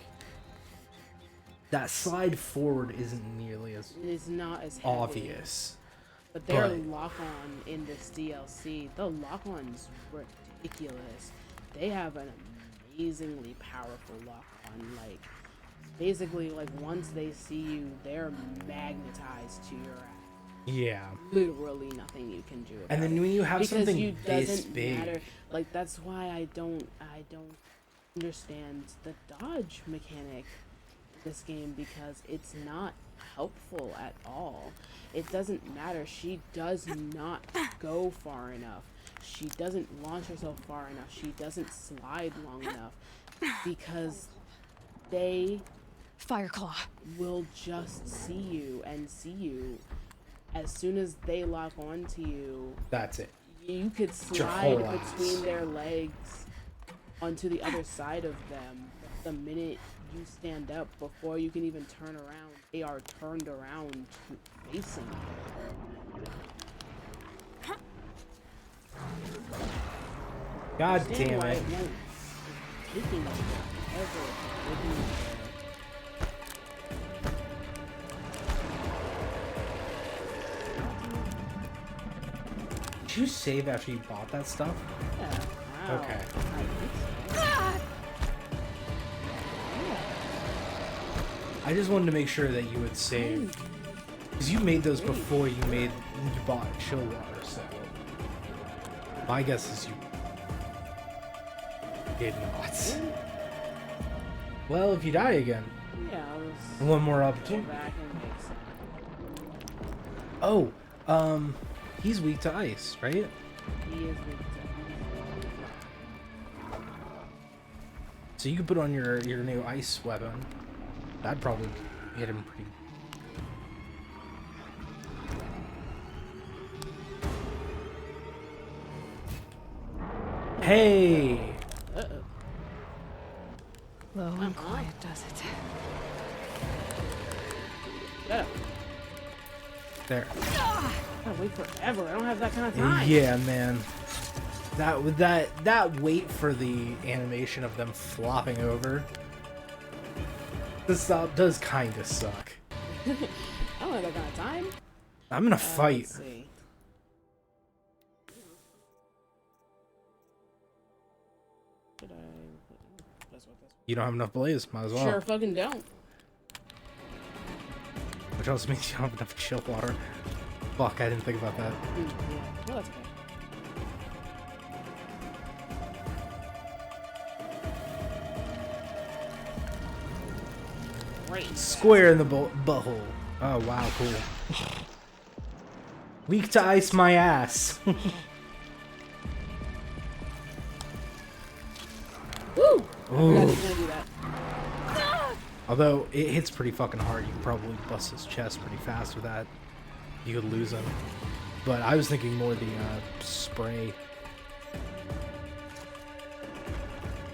that slide forward isn't nearly as it's not as heavy. obvious. But their but- lock on in this DLC, the lock on's ridiculous. They have an amazingly powerful lock on. Like basically like once they see you, they're magnetized to your ass. Yeah. Literally nothing you can do about And then it. when you have Because something you this doesn't big, matter. Like that's why I don't understand the dodge mechanic in this game, because it's not helpful at all. It doesn't matter. She does not go far enough. She doesn't launch herself far enough. She doesn't slide long enough, because they Fireclaw will just see you and see you. As soon as they lock onto you, that's it. You could slide between their legs onto the other side of them. The minute you stand up, before you can even turn around, they are turned around facing you. God damn it. Taking forever. Did you save after you bought that stuff? Yeah. Wow. Okay. I just wanted to make sure that you would save, because you made those before you bought chill water. So my guess is you did not. Well, if you die again, yeah, one more opportunity. Oh, he's weak to ice, right? He is weak to ice. So you could put on your new ice weapon. That'd probably hit him pretty. Hey! Uh-oh. Low and quiet does it. Shut up. There. I gotta wait forever. I don't have that kind of time. Yeah, man. That wait for the animation of them flopping over. This does kind of suck. I don't have that kind of time. I'm gonna fight. Let's see. Should I? You don't have enough blaze, might as well. Sure fucking don't. Which also means you don't have enough chill water. Fuck, I didn't think about that. Yeah. Well, that's okay. Great. Square in the butthole. Oh wow, cool. Weak to ice my ass. Woo! Ooh. Do that. Although it hits pretty fucking hard, you could probably bust his chest pretty fast with that. You could lose him. But I was thinking more the spray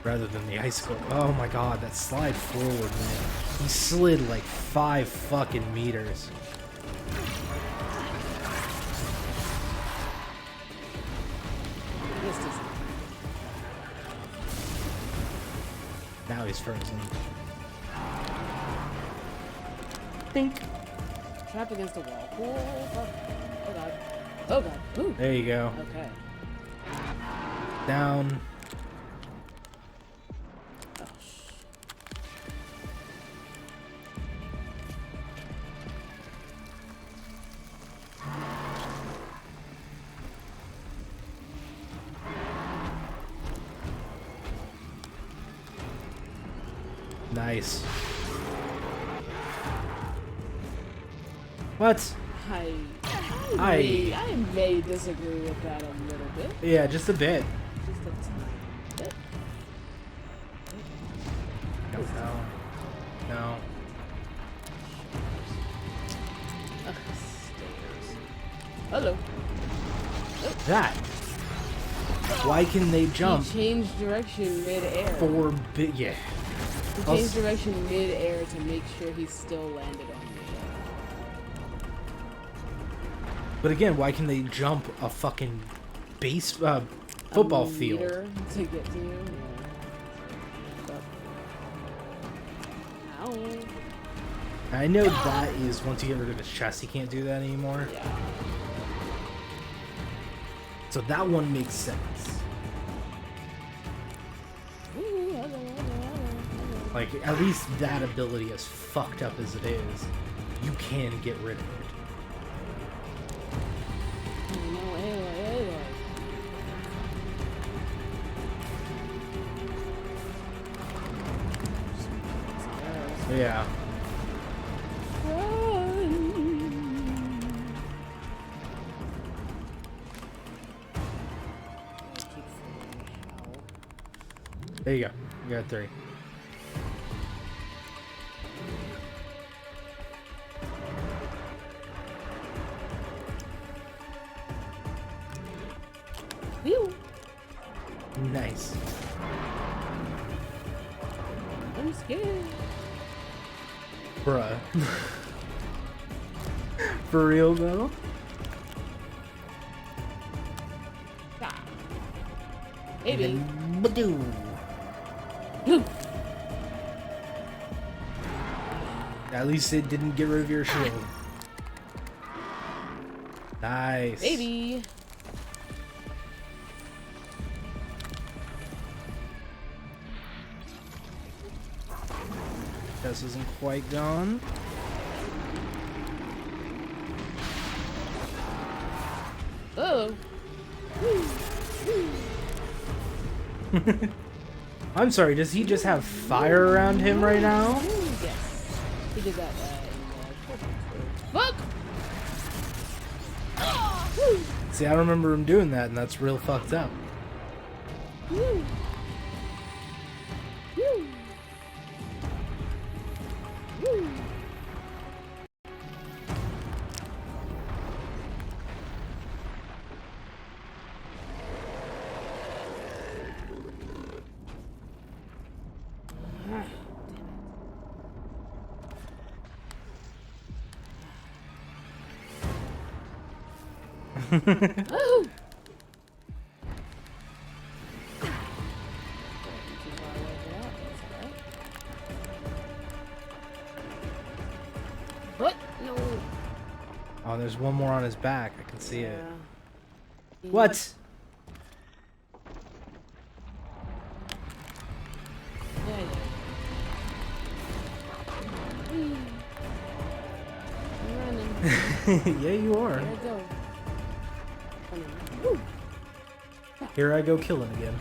rather than the icicle. Oh my god, that slide forward, man. He slid like 5 fucking meters. Now he's frozen. Think. Trapped against the wall. Oh, fuck. Oh god. Oh god. Ooh. There you go. Okay. Down. Oh, Nice. What? I may disagree with that a little bit. Yeah, just a bit. Just a tiny bit. No. No. Stairs. Hello. That. Why can they jump? He changed direction mid-air. Yeah. He changed direction mid-air to make sure he still landed on me. But again, why can they jump a fucking football field? To get to you. Yeah. Ow. I know that is once you get rid of his chest, he can't do that anymore. Yeah. So that one makes sense. Like, at least that ability, as fucked up as it is, you can get rid of it. Yeah. There you go. You got 3. Whew. Nice. I'm scared. Bruh. For real though? Ah. Maybe. Badoo. At least it didn't get rid of your shield. Nice. Maybe. This isn't quite gone. Oh. I'm sorry, does he just have fire around him right now? Yes. He did that Fuck! See, I don't remember him doing that, and that's real fucked up. Woo. Woo. Woo. Oh. What? No. Oh, there's one more on his back. I can see it. Yeah. What? Yeah, yeah. I'm running. Yeah, you are. There I go. Woo. Here I go killing again.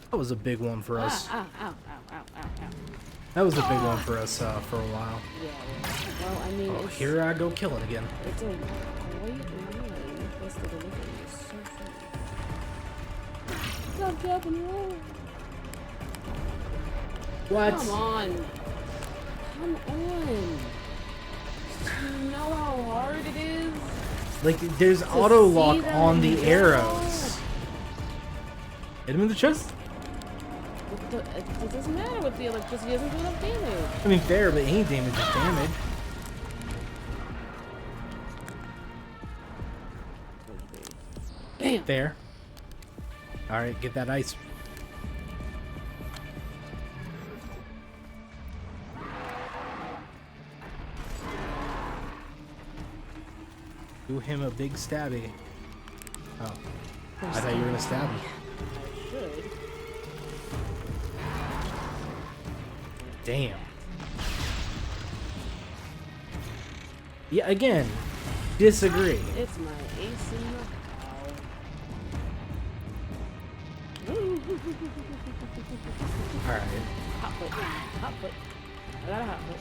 That was a big one for us. Ow, ow, ow, ow, ow, ow. That was a big one for us for a while. Yeah, well, I mean, Oh, here I go killing again. It's a great line. That's the delivery is so funny. Stop jumping around. What? Come on. Come on. You know how hard it is? Like, there's auto lock on the arrows. Hit him in the chest? It doesn't matter with the electricity, it doesn't do enough damage. I mean, fair, but any damage is damage. Bam. Fair. Alright, get that ice. Do him a big stabby. Oh. I thought you were gonna stab him. I should. Damn. Yeah, again, disagree. It's my ace in the Alright. hot foot. Hot foot. I got a hot foot.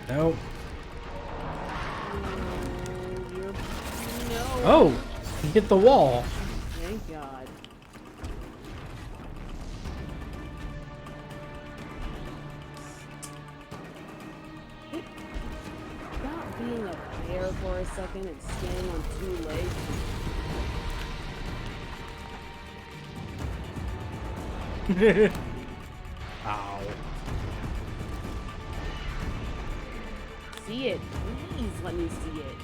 Nope. No. Oh! He hit the wall. Thank God. Stop being a bear for a second and standing on 2 legs. Ow. See it. Please let me see it.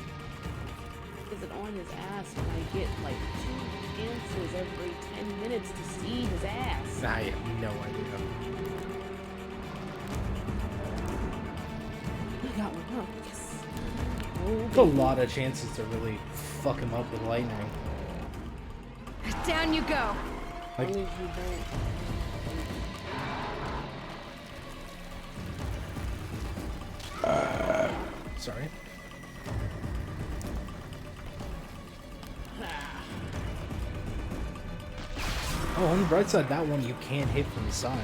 Is it on his ass when I get like 2 answers every 10 minutes to see his ass? I have no idea. got one. Oh, yes. There's a lot of chances to really fuck him up with lightning. Down you go. Like, Only if you don't. sorry. Oh, on the bright side, that one you can't hit from the side,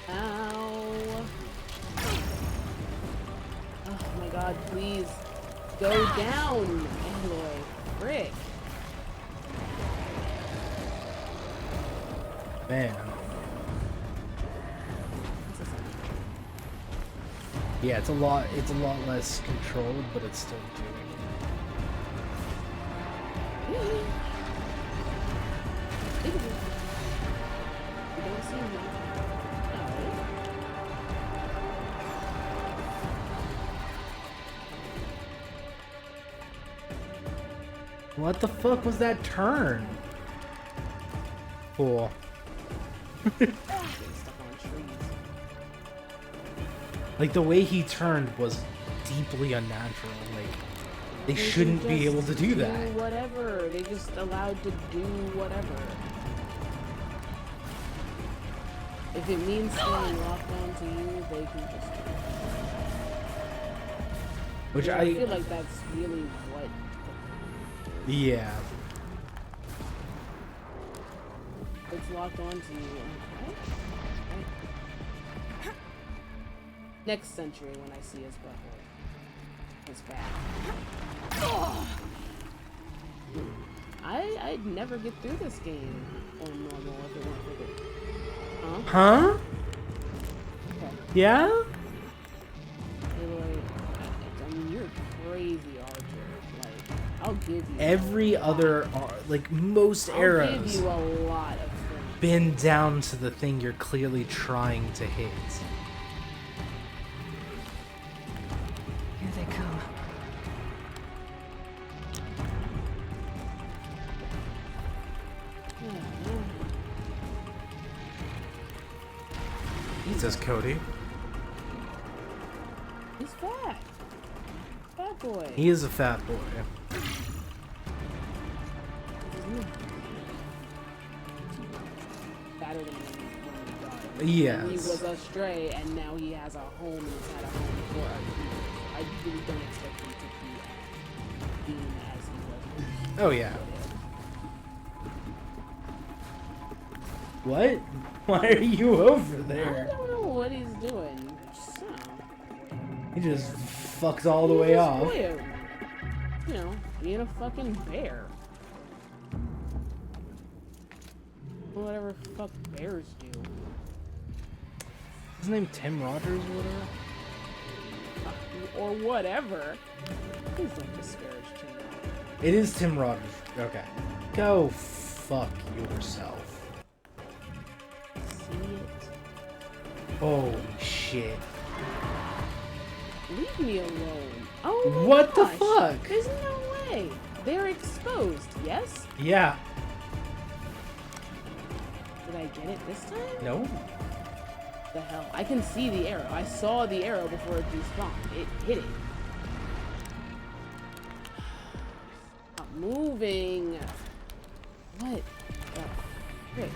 then. Ow. Oh my god, please. Go down, Aloy. Frick. Man. Yeah, it's a lot less controlled, but it's still doing it. You don't see me. What the fuck was that turn? Cool. Like, the way he turned was deeply unnatural. Like, they shouldn't be able to do that. Whatever. They just allowed to do whatever. If it means staying locked on to you, they can just do it. Which I feel like that's really what... Yeah. It's locked on to you. Okay. Next century when I see his butthole. His back. I'd never get through this game on normal if it weren't for the... Huh? Okay. Yeah? Aloy, I mean, you're a crazy archer. Like, I'll give you... Every other, like, most I'll arrows give you a lot of things. bend down to the thing you're clearly trying to hit. Here they come. Jesus, Cody. He's fat. Fat boy. He is a fat boy. Fatter than when he died. Yes. He was a stray, and now he has a home, and he's had a home for a year. I really don't expect him to be being as he was. Oh, yeah. What? Why are you over there? I don't know what he's doing. So, He just fucked all the way off. weird. You know, being a fucking bear. Whatever fuck bears do. His name Tim Rogers or whatever? Or whatever. Please don't disparage Tim Rogers. It is Tim Rogers. Okay. Go fuck yourself. See it? Holy shit. Leave me alone. Oh my What the gosh. fuck? There's no way. They're exposed, yes? Yeah. Did I get it this time? No. The hell? I can see the arrow. I saw the arrow before it despawned. It hit it. Stop moving. What the frick?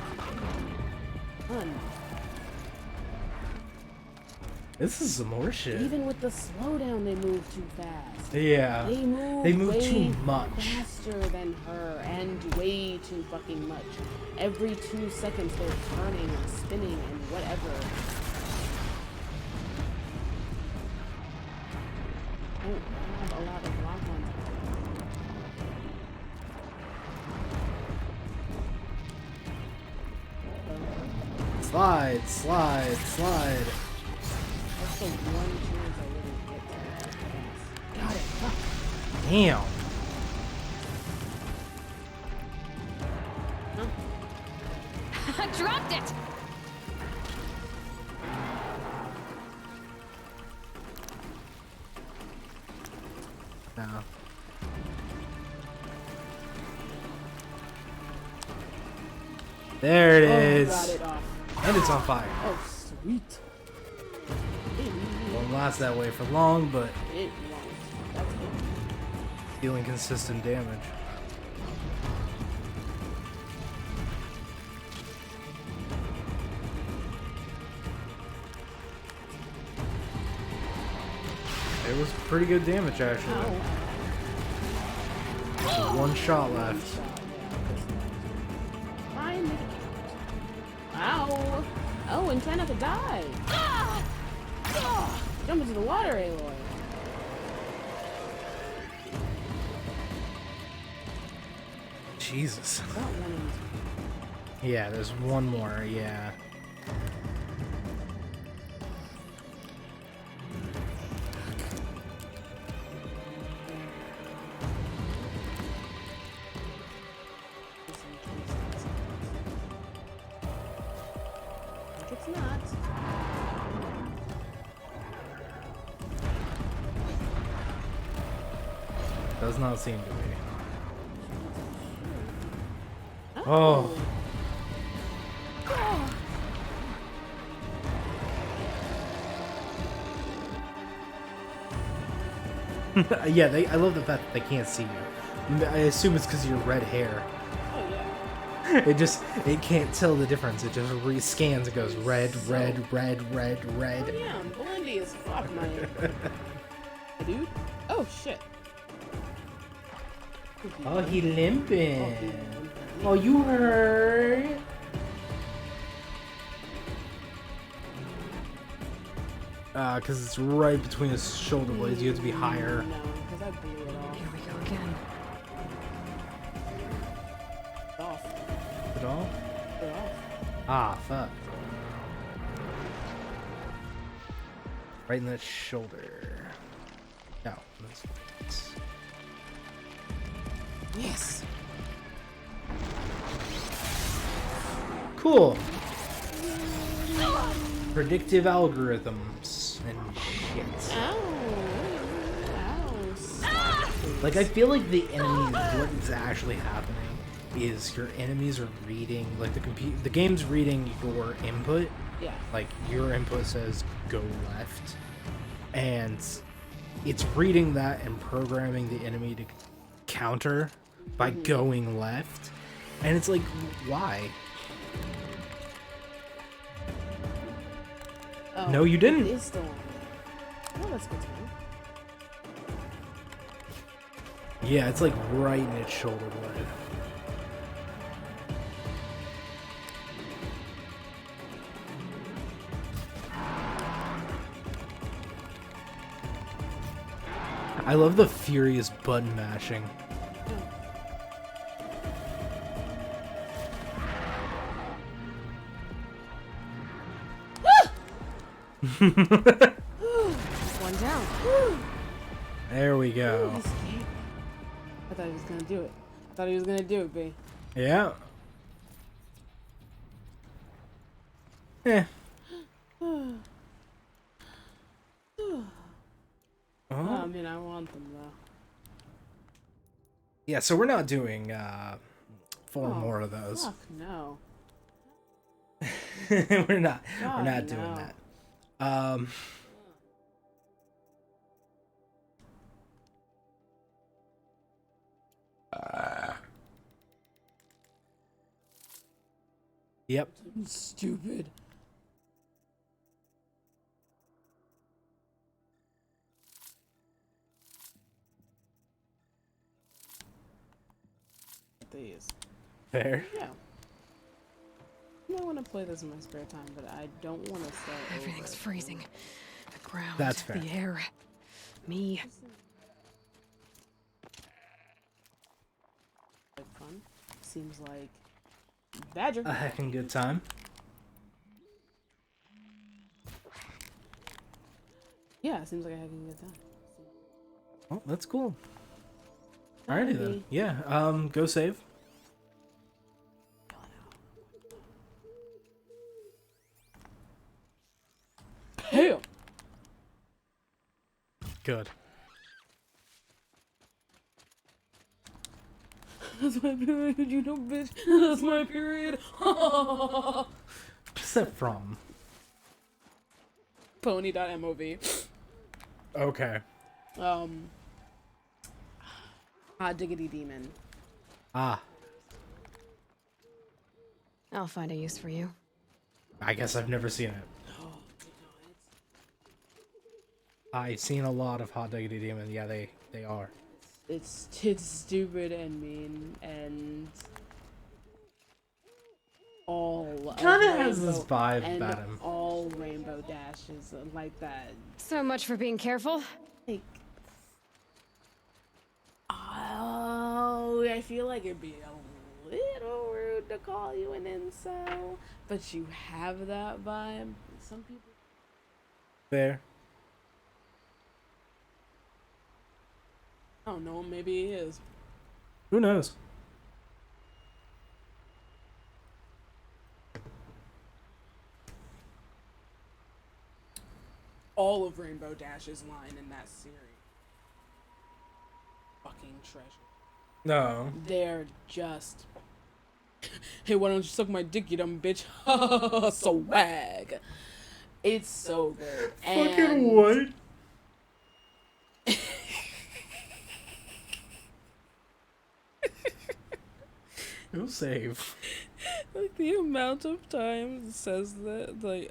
Run. This is some more shit. Even with the slowdown, they move too fast. Yeah. They move way too much. faster than her, and way too fucking much. Every 2 seconds, they're turning and spinning and whatever. I don't have a lot of lock-ons. Slide, slide, slide. That's the one chance I really get to the Got it. Fuck. Damn. I dropped it! No. There it is. Got it off. And it's on fire. Oh, sweet. One last that way for long, but It won't. That's it. dealing consistent damage. It was pretty good damage, actually. One shot left. Fine. Ow! Oh, and try not to die. Jump into the water, Aloy. Jesus. Oh, one of these. Yeah, there's one more, yeah. It's not. Does not seem to be. Oh. Yeah, I love the fact that they can't see you. I assume it's because of your red hair. Oh, yeah. It can't tell the difference. It just re-scans. It goes red, red, red, red, red. Oh, yeah, I'm blendy as fuck, man. Dude? Oh, shit. Oh, he limping. Oh, you hurt. Because it's right between his shoulder blades. You have to be higher. No, because I blew it off. Here we go again. Off. It all? It off. Ah, fuck. Right in the shoulder. No. That's... Yes. Cool. Predictive algorithms and shit. Ow. Ow. Like, I feel like the enemies, what is actually happening is your enemies are reading, like the game's reading your input. Yeah. Like, your input says go left, and it's reading that and programming the enemy to counter by going left. And it's like, why? Oh, No, you didn't. It is still on. Oh, that's good to know. Yeah, it's like right in its shoulder blade. I love the furious button mashing. One down. There we go. I thought he was gonna do it. I thought he was gonna do it, B. Yeah. Eh. I mean, I want them though. Yeah, so we're not doing 4 more of those. Fuck no. we're not God, doing no. that. Yep. Stupid. These. Fair. Yeah. I want to play this in my spare time, but I don't want to start Everything's over. freezing. The ground, That's fair. the air, me. Like fun. Seems like Badger. A heckin' good time. Yeah, it seems like a heckin' good time. Oh, that's cool. Alrighty then. Yeah, go save. Hell. Good. That's my period, you know, bitch. That's my period. What's that from? Pony.mov. Okay. Hot Diggity Demon. Ah, I'll find a use for you. I guess I've never seen it. I've seen a lot of Hot Diggity Demon. Yeah, they are. It's stupid and mean and all Kind of of has this Rainbow- vibe and about him. all Rainbow Dash is like that. So much for being careful. Like, oh, I feel like it'd be a little rude to call you an incel, but you have that vibe. Some people. Fair. I don't know. Maybe he is. Who knows? All of Rainbow Dash's line in that series. Fucking treasure. No. They're just. Hey, why don't you suck my dick, you dumb bitch? Swag. It's so good. Fucking what? You'll save. Like the amount of times it says that, like,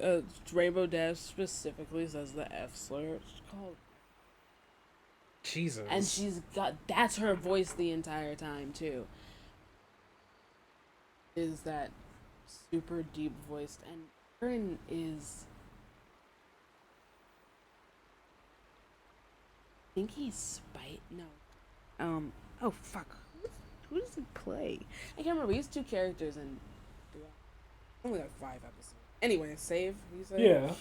Rainbow Dash specifically says the F slur. It's called. Jesus. And she's got. That's her voice the entire time, too. Is that super deep voiced. And Aaron is. I think he's Spite. No. Oh, fuck. Who does he play? I can't remember. He has 2 characters in. Only like 5 episodes. Anyway, save. You say? Yeah.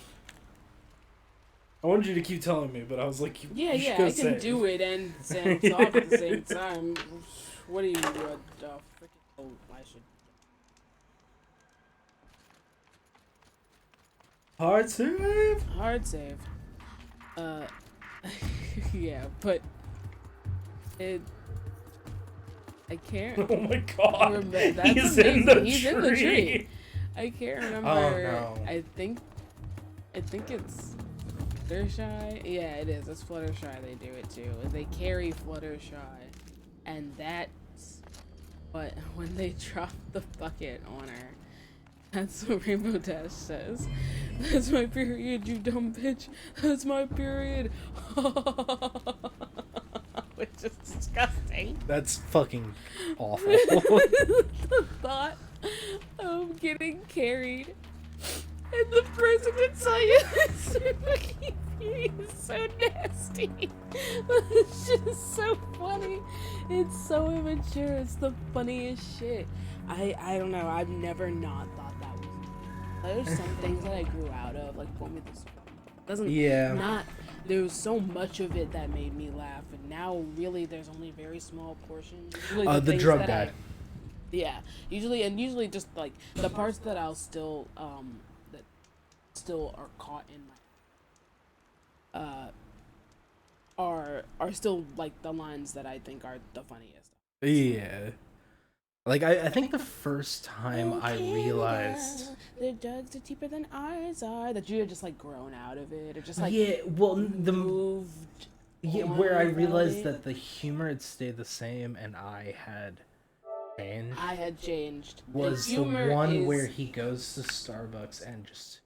I wanted you to keep telling me, but I was like, Yeah, you should yeah, go I can save. do it and talk at the same time. What do you do? Freaking. Oh, I should. Hard save? Hard save. Yeah, but it. I can't. Oh my god. Remember, that's He's amazing. in the He's tree. in the tree. I can't remember. Oh no. I think it's Fluttershy. Yeah, it is. It's Fluttershy. They do it too. They carry Fluttershy, and that's what when they drop the bucket on her. That's what Rainbow Dash says. That's my period, you dumb bitch. That's my period. Which is disgusting. That's fucking awful. The thought of getting carried and the person would tell you this fucking period is so nasty. This shit is so funny. It's so immature. It's the funniest shit. I don't know. I've never not thought that was. There's some things that I grew out of, like Formula doesn't. Yeah. Not. There was so much of it that made me laugh, and now really there's only very small portions. The things drug that guy. Yeah, usually just like the parts that I'll still that still are caught in my are still like the lines that I think are the funniest. Yeah. Like, I think the first time I realized... Their drugs are cheaper than ours are. That you had just, like, grown out of it. Or just, like, yeah, well, moved where I on realized it. that the humor had stayed the same and I had changed. I had changed. Was the humor one is- where he goes to Starbucks and just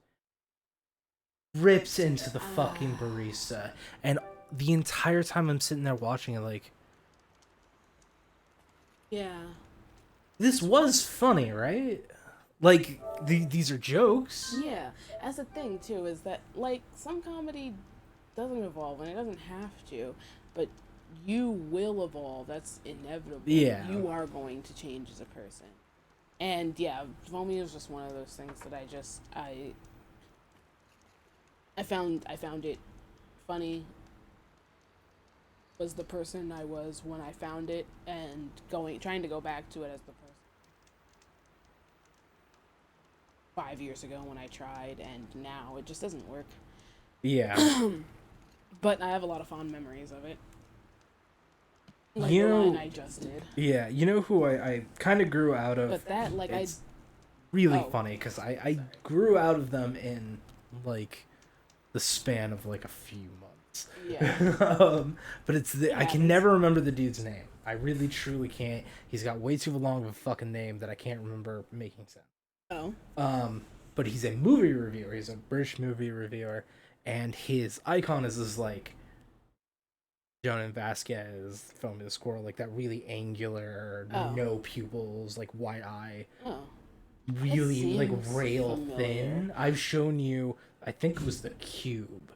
rips into the fucking barista. And the entire time I'm sitting there watching it, like... Yeah. This was funny, right? Like, these are jokes. Yeah, that's the thing too, is that like some comedy doesn't evolve and it doesn't have to, but you will evolve. That's inevitable. Yeah. You are going to change as a person. And yeah, Vomi is just one of those things that I found it funny. Was the person I was when I found it and trying to go back to it as the person 5 years ago when I tried, and now it just doesn't work. Yeah. But I have a lot of fond memories of it. Like You the know- line I just did. Yeah, you know who I kind of grew out of? But that, like, it's really oh. funny, because I grew out of them in, like, the span of, like, a few months. Yeah. But it's I can never remember the dude's name. I really truly can't. He's got way too long of a fucking name that I can't remember making sense. Oh. But he's a movie reviewer. He's a British movie reviewer, and his icon is this like Jonan Vasquez, Foamy the Squirrel, like that really angular, no pupils, like white eye. Oh. Really like rail thin. I've shown you. I think it was the Cube.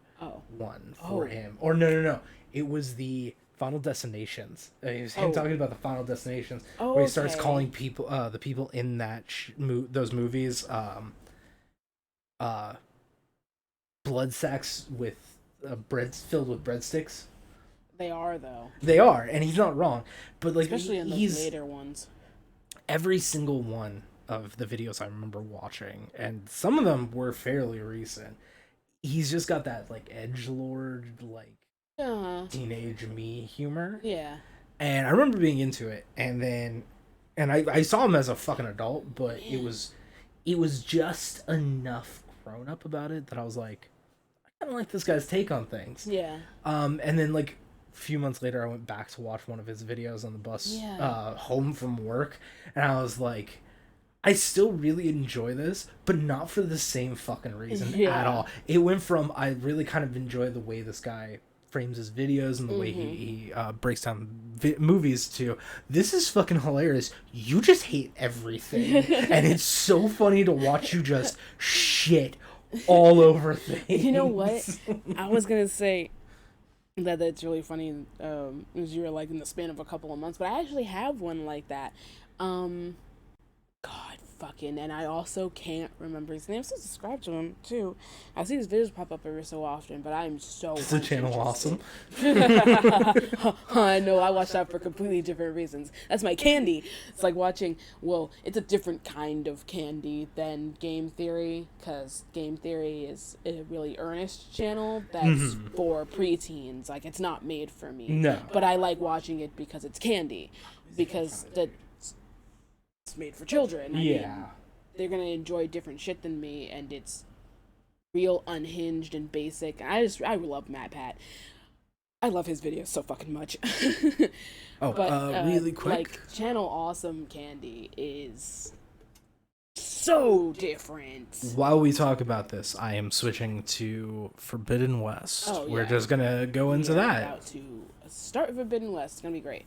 One for him, or no. It was the Final Destinations. It was him talking about the Final Destinations, where he starts calling people, the people in that those movies, blood sacks with breads filled with breadsticks. They are though. They are, and he's not wrong. But like, especially in those later ones. Every single one of the videos I remember watching, and some of them were fairly recent. He's just got that like edgelord, like teenage me humor. Yeah. And I remember being into it, and I saw him as a fucking adult, but it was just enough grown up about it that I was like, I kind of like this guy's take on things. Yeah. And then like a few months later, I went back to watch one of his videos on the bus home from work, and I was like, I still really enjoy this, but not for the same fucking reason at all. It went from, I really kind of enjoy the way this guy frames his videos and the way he breaks down movies, to, this is fucking hilarious. You just hate everything. And it's so funny to watch you just shit all over things. You know what? I was going to say that's really funny, as you were like in the span of a couple of months, but I actually have one like that. God fucking, and I also can't remember his name. I'm still subscribed to him too. I see his videos pop up every so often, but I'm so Is the channel awesome? I know, I watch that for completely different reasons. That's my candy. It's like watching, well, it's a different kind of candy than Game Theory, because Game Theory is a really earnest channel that's for preteens. Like, it's not made for me. No. But I like watching it because it's candy. Because it's made for children. I mean, they're gonna enjoy different shit than me, and it's real unhinged and basic. I love Matt Pat. I love his videos so fucking much. Really quick, like, Channel Awesome Candy is so different. While we talk about this, I am switching to Forbidden West. We're just gonna go into that. About to start Forbidden West. It's gonna be great.